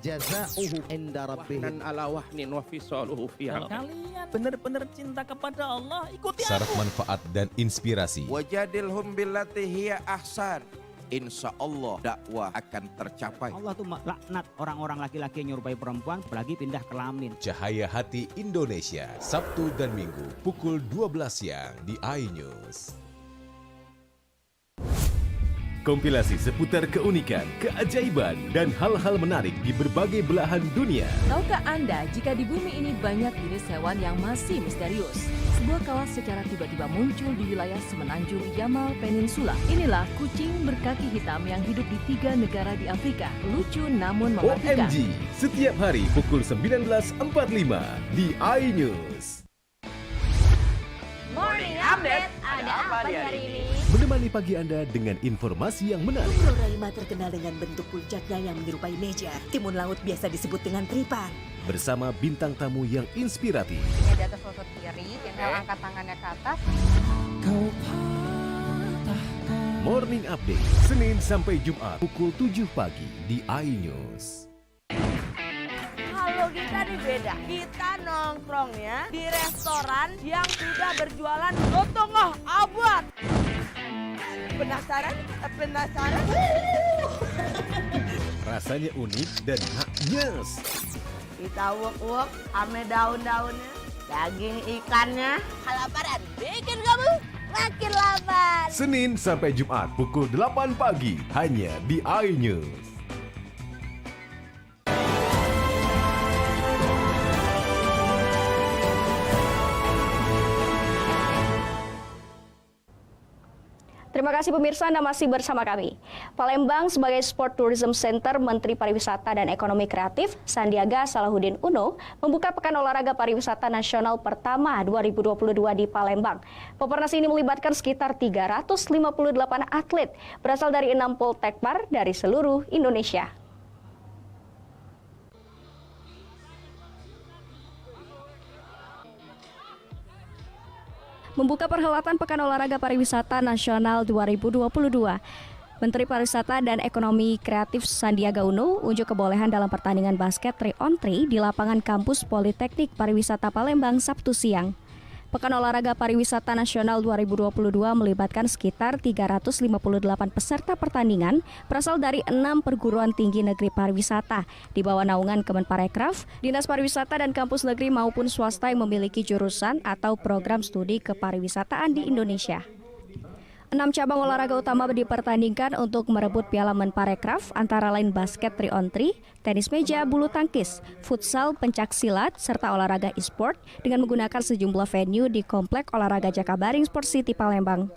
Jazauhu inda rabbih ala wahnin wa fisaluhu fiha. Kalian benar-benar cinta kepada Allah, ikuti Syarat aku. manfaat dan inspirasi. Wajadilhum billati hiya ahsan. Insya Allah dakwah akan tercapai. Allah tuh laknat orang-orang laki-laki yang nyerupai perempuan, apalagi pindah kelamin. Cahaya Hati Indonesia, Sabtu dan Minggu pukul 12 siang di iNews. Kompilasi seputar keunikan, keajaiban, dan hal-hal menarik di berbagai belahan dunia. Tahukah Anda jika di bumi ini banyak jenis hewan yang masih misterius? Sebuah kawah secara tiba-tiba muncul di wilayah semenanjung Yamal Peninsula. Inilah kucing berkaki hitam yang hidup di 3 negara di Afrika. Lucu namun mematikan. OMG, setiap hari pukul 19.45 di iNews. Morning Update, ada apa di hari ini? Menemani pagi Anda dengan informasi yang menarik. Pulau Raima terkenal dengan bentuk puncaknya yang menyerupai meja. Timun laut biasa disebut dengan tripan. Bersama bintang tamu yang inspiratif. Ini di atas lutut kiri, inhale angkat tangannya ke atas. Morning Update, Senin sampai Jumat pukul 7 pagi di iNews. Halo, kita nih beda. Kita nongkrongnya di restoran yang sudah berjualan lotongoh abad. Penasaran? Penasaran? Rasanya unik dan haknyes. Kita uek-uek ame daun-daunnya, daging ikannya. Kelaparan bikin kamu makin lapar. Senin sampai Jumat pukul 8 pagi hanya di iNews. Terima kasih pemirsa, Anda masih bersama kami. Palembang sebagai Sport Tourism Center, Menteri Pariwisata dan Ekonomi Kreatif Sandiaga Salahuddin Uno membuka Pekan Olahraga Pariwisata Nasional pertama 2022 di Palembang. Peparnas ini melibatkan sekitar 358 atlet berasal dari 6 Poltekpar dari seluruh Indonesia. Membuka perhelatan Pekan Olahraga Pariwisata Nasional 2022, Menteri Pariwisata dan Ekonomi Kreatif Sandiaga Uno unjuk kebolehan dalam pertandingan basket 3-on-3 di lapangan kampus Politeknik Pariwisata Palembang Sabtu siang. Pekan Olahraga Pariwisata Nasional 2022 melibatkan sekitar 358 peserta pertandingan berasal dari 6 perguruan tinggi negeri pariwisata di bawah naungan Kemenparekraf, Dinas Pariwisata dan kampus negeri maupun swasta yang memiliki jurusan atau program studi kepariwisataan di Indonesia. 6 cabang olahraga utama dipertandingkan untuk merebut Piala Menparekraf antara lain basket 3-on-3, tenis meja, bulu tangkis, futsal, pencaksilat, serta olahraga e-sport dengan menggunakan sejumlah venue di Komplek Olahraga Jakabaring Sport City Palembang.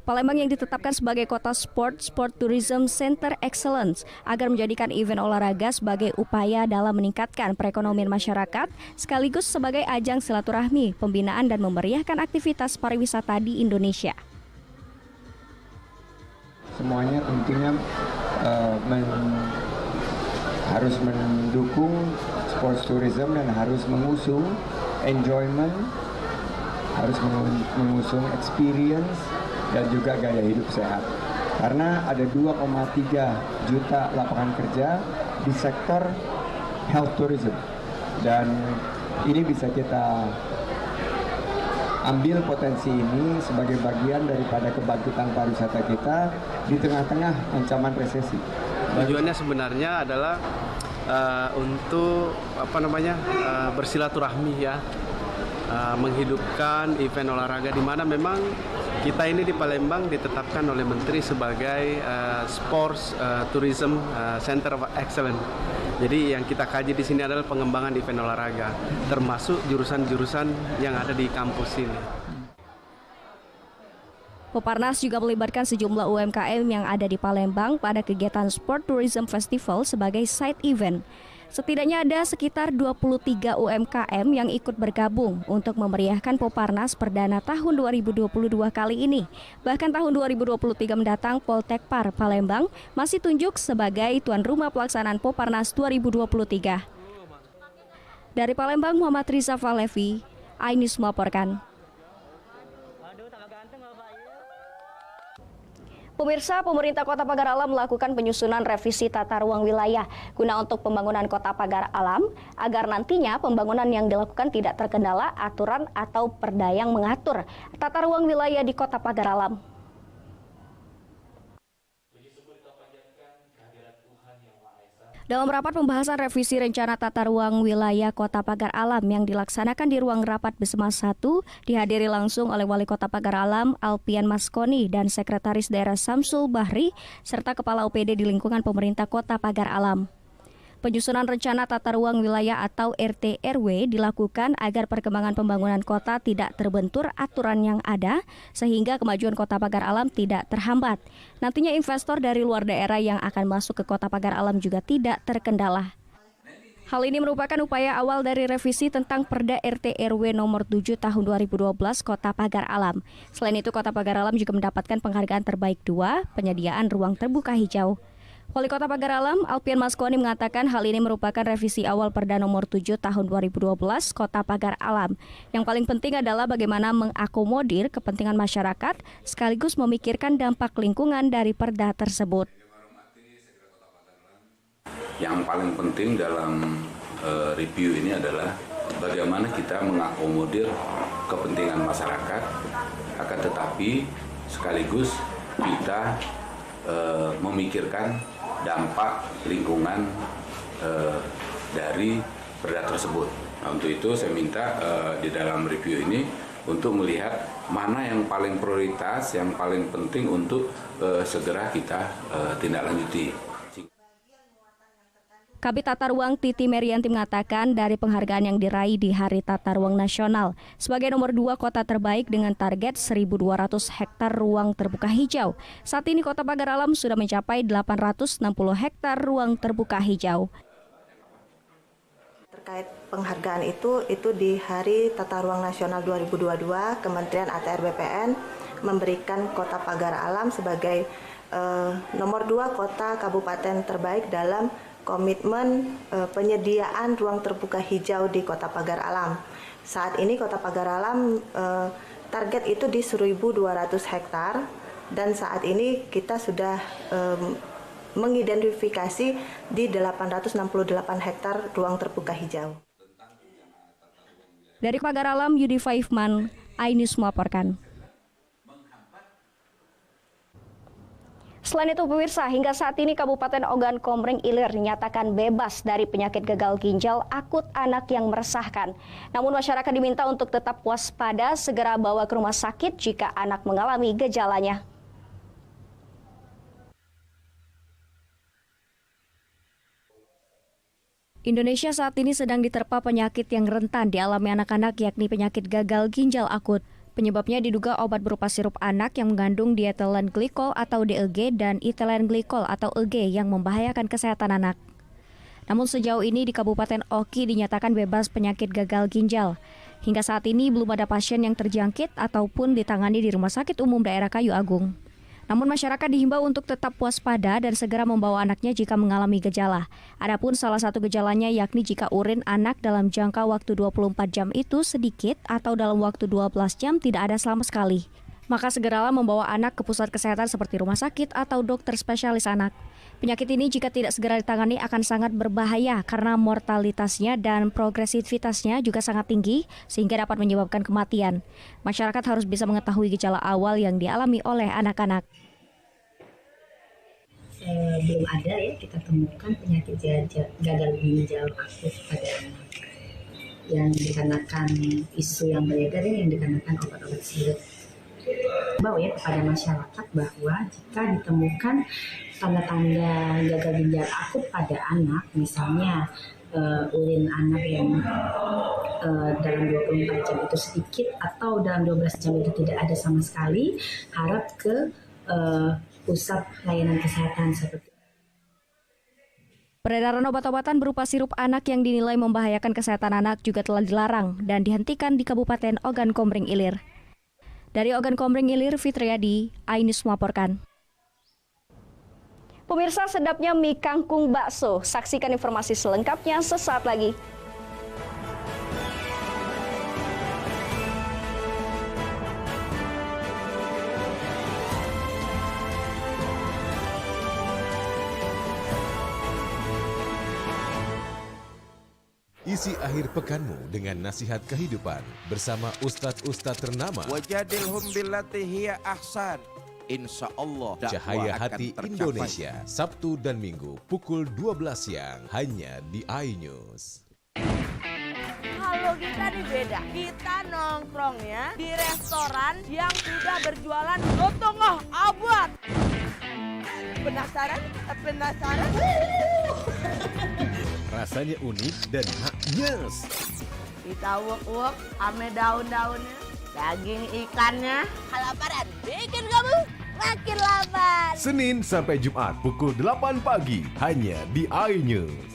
Palembang yang ditetapkan sebagai kota Sport Tourism Center Excellence agar menjadikan event olahraga sebagai upaya dalam meningkatkan perekonomian masyarakat sekaligus sebagai ajang silaturahmi, pembinaan dan memeriahkan aktivitas pariwisata di Indonesia. Semuanya tentunya harus mendukung sports tourism dan harus mengusung enjoyment, harus mengusung experience dan juga gaya hidup sehat. Karena ada 2,3 juta lapangan kerja di sektor health tourism dan ini bisa kita ambil potensi ini sebagai bagian daripada kebangkitan pariwisata kita di tengah-tengah ancaman resesi. Tujuannya sebenarnya adalah untuk bersilaturahmi ya, menghidupkan event olahraga di mana memang kita ini di Palembang ditetapkan oleh Menteri sebagai Sports Tourism Center of Excellence. Jadi yang kita kaji di sini adalah pengembangan event olahraga, termasuk jurusan-jurusan yang ada di kampus ini. Peparnas juga melibatkan sejumlah UMKM yang ada di Palembang pada kegiatan Sport Tourism Festival sebagai side event. Setidaknya ada sekitar 23 UMKM yang ikut bergabung untuk memeriahkan Peparnas perdana tahun 2022 kali ini. Bahkan tahun 2023 mendatang Poltekpar Palembang masih tunjuk sebagai tuan rumah pelaksanaan Peparnas 2023. Dari Palembang, Muhammad Riza Falevi, iNews melaporkan. Pemirsa, pemerintah Kota Pagar Alam melakukan penyusunan revisi tata ruang wilayah guna untuk pembangunan Kota Pagar Alam agar nantinya pembangunan yang dilakukan tidak terkendala aturan atau perda yang mengatur tata ruang wilayah di Kota Pagar Alam. Dalam rapat pembahasan revisi rencana tata ruang wilayah Kota Pagar Alam yang dilaksanakan di ruang rapat Besema 1, dihadiri langsung oleh Wali Kota Pagar Alam Alpian Maskoni dan Sekretaris Daerah Samsul Bahri, serta Kepala OPD di lingkungan pemerintah Kota Pagar Alam. Penyusunan rencana tata ruang wilayah atau RT/RW dilakukan agar perkembangan pembangunan kota tidak terbentur aturan yang ada sehingga kemajuan Kota Pagar Alam tidak terhambat. Nantinya investor dari luar daerah yang akan masuk ke Kota Pagar Alam juga tidak terkendala. Hal ini merupakan upaya awal dari revisi tentang Perda RT/RW nomor 7 tahun 2012 Kota Pagar Alam. Selain itu, Kota Pagar Alam juga mendapatkan penghargaan terbaik 2, penyediaan ruang terbuka hijau. Wali Kota Pagar Alam, Alfian Maskoni mengatakan hal ini merupakan revisi awal Perda Nomor 7 Tahun 2012 Kota Pagar Alam. Yang paling penting adalah bagaimana mengakomodir kepentingan masyarakat sekaligus memikirkan dampak lingkungan dari perda tersebut. Yang paling penting dalam review ini adalah bagaimana kita mengakomodir kepentingan masyarakat, akan tetapi sekaligus kita memikirkan dampak lingkungan dari perda tersebut. Nah, untuk itu saya minta di dalam review ini untuk melihat mana yang paling prioritas, yang paling penting untuk segera kita tindak lanjuti. Kabid Tata Ruang Titi Merianti mengatakan dari penghargaan yang diraih di Hari Tata Ruang Nasional sebagai nomor 2 kota terbaik dengan target 1.200 hektar ruang terbuka hijau. Saat ini Kota Pagar Alam sudah mencapai 860 hektar ruang terbuka hijau. Terkait penghargaan itu di Hari Tata Ruang Nasional 2022, Kementerian ATR BPN memberikan Kota Pagar Alam sebagai nomor 2 kota kabupaten terbaik dalam komitmen penyediaan ruang terbuka hijau di Kota Pagar Alam. Saat ini Kota Pagar Alam target itu di 1.200 hektar dan saat ini kita sudah mengidentifikasi di 868 hektar ruang terbuka hijau. Dari Pagar Alam, Yudi Faifman, iNews melaporkan. Selain itu pemirsa, hingga saat ini Kabupaten Ogan Komering Ilir dinyatakan bebas dari penyakit gagal ginjal akut anak yang meresahkan. Namun masyarakat diminta untuk tetap waspada, segera bawa ke rumah sakit jika anak mengalami gejalanya. Indonesia saat ini sedang diterpa penyakit yang rentan dialami anak-anak, yakni penyakit gagal ginjal akut. Penyebabnya diduga obat berupa sirup anak yang mengandung diethylene glycol atau DEG dan ethylene glycol atau EG yang membahayakan kesehatan anak. Namun sejauh ini di Kabupaten Oki dinyatakan bebas penyakit gagal ginjal. Hingga saat ini belum ada pasien yang terjangkit ataupun ditangani di Rumah Sakit Umum Daerah Kayu Agung. Namun masyarakat dihimbau untuk tetap waspada dan segera membawa anaknya jika mengalami gejala. Adapun salah satu gejalanya yakni jika urin anak dalam jangka waktu 24 jam itu sedikit atau dalam waktu 12 jam tidak ada sama sekali. Maka segeralah membawa anak ke pusat kesehatan seperti rumah sakit atau dokter spesialis anak. Penyakit ini jika tidak segera ditangani akan sangat berbahaya karena mortalitasnya dan progresivitasnya juga sangat tinggi sehingga dapat menyebabkan kematian. Masyarakat harus bisa mengetahui gejala awal yang dialami oleh anak-anak. Belum ada ya kita temukan penyakit gagal ginjal akut pada anak yang dikarenakan isu yang beredar yang dikarenakan obat-obat sirup. Bawa ya kepada masyarakat bahwa jika ditemukan tanda-tanda gagal ginjal akut pada anak, misalnya urin anak yang dalam 24 jam itu sedikit atau dalam 12 jam itu tidak ada sama sekali, harap ke pusat layanan kesehatan seperti. Peredaran obat-obatan berupa sirup anak yang dinilai membahayakan kesehatan anak juga telah dilarang dan dihentikan di Kabupaten Ogan Komering Ilir. Dari Ogan Komering Ilir, Fitriadi, iNews melaporkan. Pemirsa, sedapnya mie kangkung bakso. Saksikan informasi selengkapnya sesaat lagi. Isi akhir pekanmu dengan nasihat kehidupan bersama ustadz-ustadz ternama. Wajadilhum billati hiya ahsan. Insyaallah Cahaya Hati Indonesia, Sabtu dan Minggu pukul 12 siang hanya di iNews. Kalau kita nih beda, kita nongkrongnya di restoran yang sudah berjualan lotongoh abad. Penasaran? Penasaran? Rasanya unik dan maknyes. Kita uek-uek ame daun-daunnya, daging ikannya. Kelaparan bikin kamu makin lapar. Senin sampai Jumat pukul 8 pagi hanya di iNews.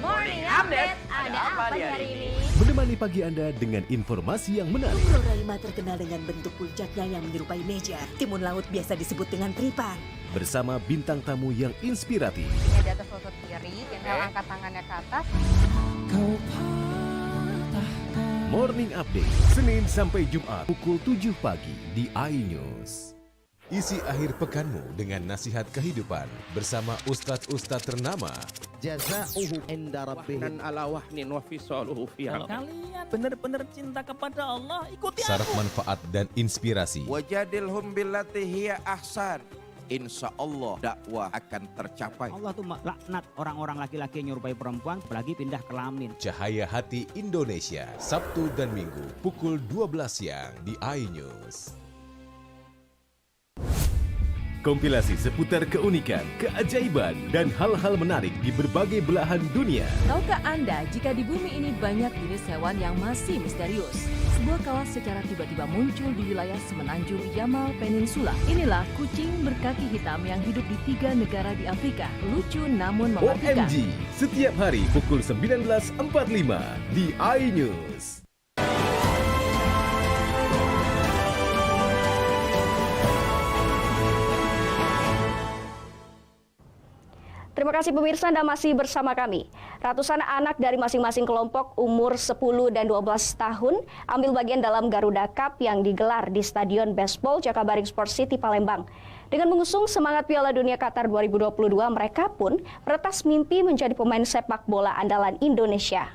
Morning Update, ada apa hari ini? Temani pagi Anda dengan informasi yang menarik. Roraima terkenal dengan bentuk puncaknya yang menyerupai meja. Timun laut biasa disebut dengan tripan. Bersama bintang tamu yang inspiratif. Ini di atas lutut kiri, inhale angkat tangannya ke atas. Morning Update, Senin sampai Jumat pukul 7 pagi di iNews. Isi akhir pekanmu dengan nasihat kehidupan bersama ustadz-ustadz ternama. Jazauhu inda rabbihim ala wahnin wa fisaluhu fiha. Kalian benar-benar cinta kepada Allah, ikuti Syarat aku. manfaat dan inspirasi. Wajadilhum billati hiya ahsan. Insya Allah dakwah akan tercapai. Allah tuh laknat orang-orang laki-laki yang nyerupai perempuan apalagi pindah kelamin. Cahaya Hati Indonesia, Sabtu dan Minggu pukul 12 siang di iNews. Kompilasi seputar keunikan, keajaiban, dan hal-hal menarik di berbagai belahan dunia. Tahukah Anda jika di bumi ini banyak jenis hewan yang masih misterius? Sebuah kawah secara tiba-tiba muncul di wilayah semenanjung Yamal Peninsula. Inilah kucing berkaki hitam yang hidup di 3 negara di Afrika. Lucu namun mematikan. OMG, setiap hari pukul 19.45 di iNews. Terima kasih pemirsa Anda masih bersama kami. Ratusan anak dari masing-masing kelompok umur 10 dan 12 tahun ambil bagian dalam Garuda Cup yang digelar di Stadion Baseball Jakabaring Sport City Palembang. Dengan mengusung semangat Piala Dunia Qatar 2022, mereka pun meretas mimpi menjadi pemain sepak bola andalan Indonesia.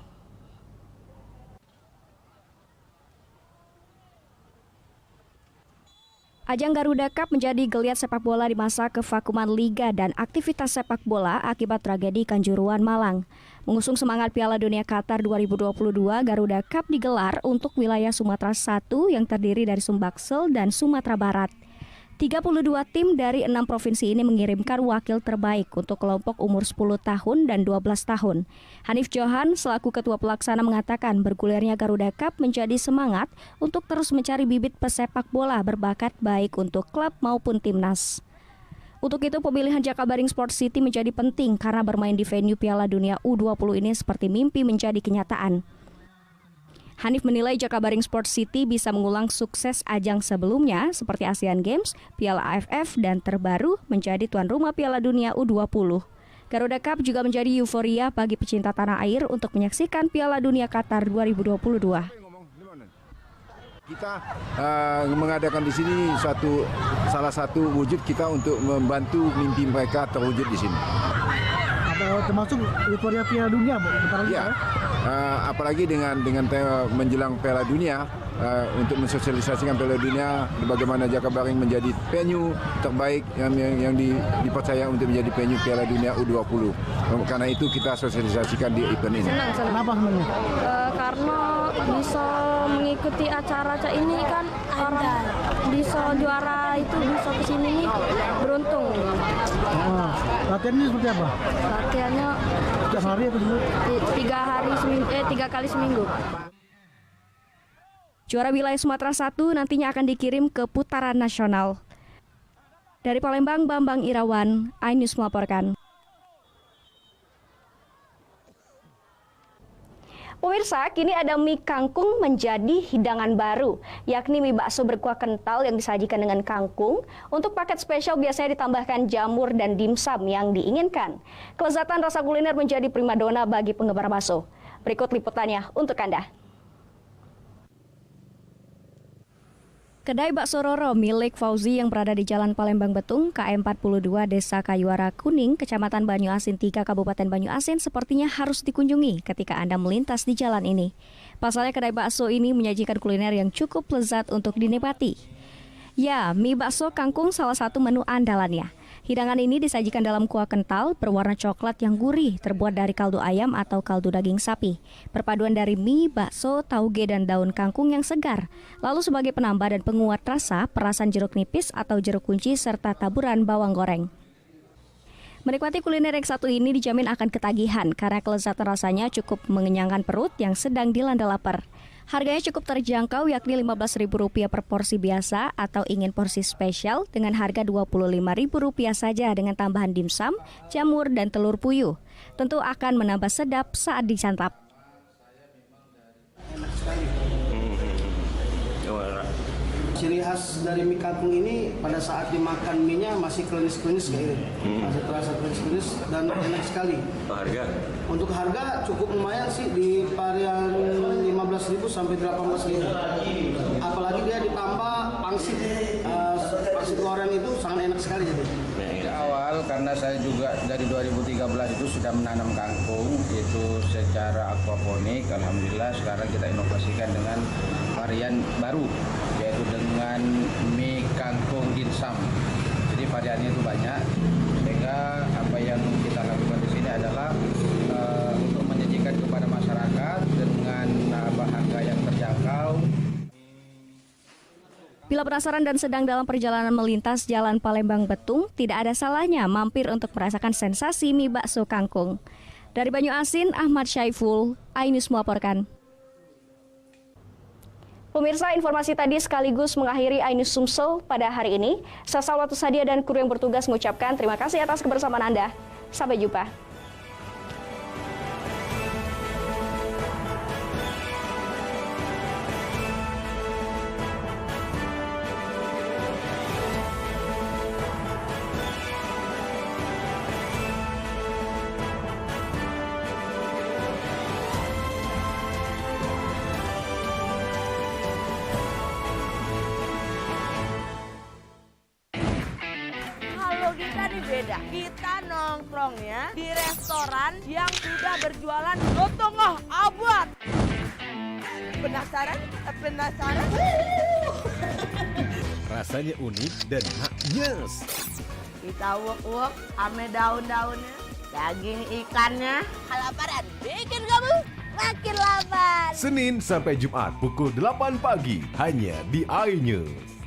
Ajang Garuda Cup menjadi geliat sepak bola di masa kevakuman liga dan aktivitas sepak bola akibat tragedi Kanjuruhan, Malang. Mengusung semangat Piala Dunia Qatar 2022, Garuda Cup digelar untuk wilayah Sumatera 1 yang terdiri dari Sumbaksel dan Sumatera Barat. 32 tim dari 6 provinsi ini mengirimkan wakil terbaik untuk kelompok umur 10 tahun dan 12 tahun. Hanif Johan selaku ketua pelaksana mengatakan bergulirnya Garuda Cup menjadi semangat untuk terus mencari bibit pesepak bola berbakat baik untuk klub maupun timnas. Untuk itu pemilihan Jakabaring Sport City menjadi penting karena bermain di venue Piala Dunia U20 ini seperti mimpi menjadi kenyataan. Hanif menilai Jakabaring Sport City bisa mengulang sukses ajang sebelumnya seperti Asian Games, Piala AFF, dan terbaru menjadi tuan rumah Piala Dunia U20. Garuda Cup juga menjadi euforia bagi pecinta tanah air untuk menyaksikan Piala Dunia Qatar 2022. Kita mengadakan di sini salah satu wujud kita untuk membantu mimpi mereka terwujud di sini. Termasuk euforia Piala Dunia, ya. Apalagi dengan menjelang Piala Dunia, untuk mensosialisasikan Piala Dunia, bagaimana Jakabaring menjadi venue terbaik yang dipercaya untuk menjadi venue Piala Dunia U20. Karena itu kita sosialisasikan di event ini. Senang. Kenapa senangnya? Karena bisa mengikuti acara ini kan orang bisa juara itu bisa kesini nih beruntung. Latihannya seperti apa? Latihannya setiap hari atau 3 kali seminggu. Juara wilayah Sumatera 1 nantinya akan dikirim ke putaran nasional. Dari Palembang, Bambang Irawan, iNews melaporkan. Pemirsa, kini ada mie kangkung menjadi hidangan baru, yakni mie bakso berkuah kental yang disajikan dengan kangkung. Untuk paket spesial biasanya ditambahkan jamur dan dimsum yang diinginkan. Kelezatan rasa kuliner menjadi primadona bagi penggemar bakso. Berikut liputannya untuk Anda. Kedai Bakso Roro milik Fauzi yang berada di Jalan Palembang Betung, KM 42, Desa Kayuara Kuning, Kecamatan Banyuasin 3, Kabupaten Banyuasin sepertinya harus dikunjungi ketika Anda melintas di jalan ini. Pasalnya kedai bakso ini menyajikan kuliner yang cukup lezat untuk dinikmati. Ya, mie bakso kangkung salah satu menu andalannya. Hidangan ini disajikan dalam kuah kental berwarna coklat yang gurih, terbuat dari kaldu ayam atau kaldu daging sapi. Perpaduan dari mie, bakso, tauge, dan daun kangkung yang segar. Lalu sebagai penambah dan penguat rasa, perasan jeruk nipis atau jeruk kunci serta taburan bawang goreng. Menikmati kuliner yang satu ini dijamin akan ketagihan karena kelezatan rasanya cukup mengenyangkan perut yang sedang dilanda lapar. Harganya cukup terjangkau yakni Rp15.000 per porsi biasa atau ingin porsi spesial dengan harga Rp25.000 saja dengan tambahan dimsum, jamur, dan telur puyuh. Tentu akan menambah sedap saat disantap. Ciri khas dari mie kangkung ini pada saat dimakan mie-nya masih klenis-klenis kayak gitu. Masih terasa klenis-klenis dan enak sekali. Harga? Untuk harga cukup lumayan sih, di varian 15.000 sampai 18.000. Apalagi dia ditambah pangsit. Pangsit goreng itu sangat enak sekali jadi. Awal karena saya juga dari 2013 itu sudah menanam kangkung itu secara aquaponik. Alhamdulillah sekarang kita inovasikan dengan varian baru yaitu dengan mie kangkung dimsum. Jadi variannya itu banyak sehingga apa yang kita lakukan di sini adalah untuk menyajikan kepada masyarakat dengan harga yang terjangkau. Bila penasaran dan sedang dalam perjalanan melintas Jalan Palembang Betung, tidak ada salahnya mampir untuk merasakan sensasi mie bakso kangkung. Dari Banyuasin, Ahmad Syaiful, iNews melaporkan. Pemirsa, informasi tadi sekaligus mengakhiri iNews Sumsel pada hari ini. Saya Salwatu Sadia dan kru yang bertugas mengucapkan terima kasih atas kebersamaan Anda. Sampai jumpa. Kita nih beda, kita nongkrongnya di restoran yang sudah berjualan lotongoh abad. Penasaran? Penasaran? Rasanya unik dan maknyes. Kita uak-uak ame daun-daunnya, daging ikannya. Kelaparan bikin kamu makin lapar. Senin sampai Jumat pukul 8 pagi hanya di iNews.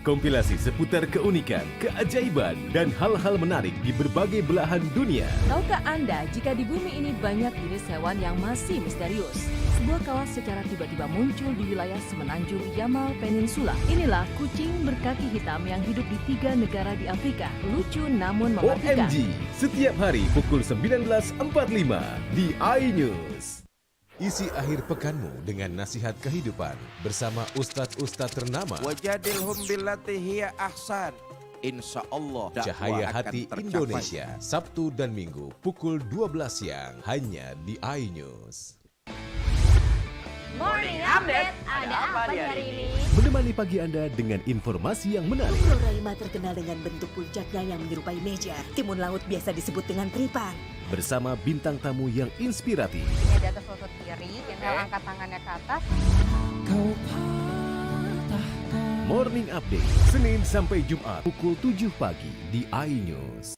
Kompilasi seputar keunikan, keajaiban, dan hal-hal menarik di berbagai belahan dunia. Tahukah Anda jika di bumi ini banyak jenis hewan yang masih misterius? Sebuah kawah secara tiba-tiba muncul di wilayah semenanjung Yamal Peninsula. Inilah kucing berkaki hitam yang hidup di 3 negara di Afrika. Lucu namun mematikan. OMG, setiap hari pukul 19.45 di iNews. Isi akhir pekanmu dengan nasihat kehidupan bersama ustadz-ustadz ternama. Wajadilhum billati hiya ahsan. Insyaallah Cahaya Hati Indonesia, Sabtu dan Minggu pukul 12 siang hanya di iNews. Morning Update, ada apa di hari ini? Menemani pagi Anda dengan informasi yang menarik. Pulau Raima terkenal dengan bentuk puncaknya yang menyerupai meja. Timun laut biasa disebut dengan tripan. Bersama bintang tamu yang inspiratif. Ini di atas lutut kiri, inhale angkat tangannya ke atas. Morning Update, Senin sampai Jumat pukul 7 pagi di iNews.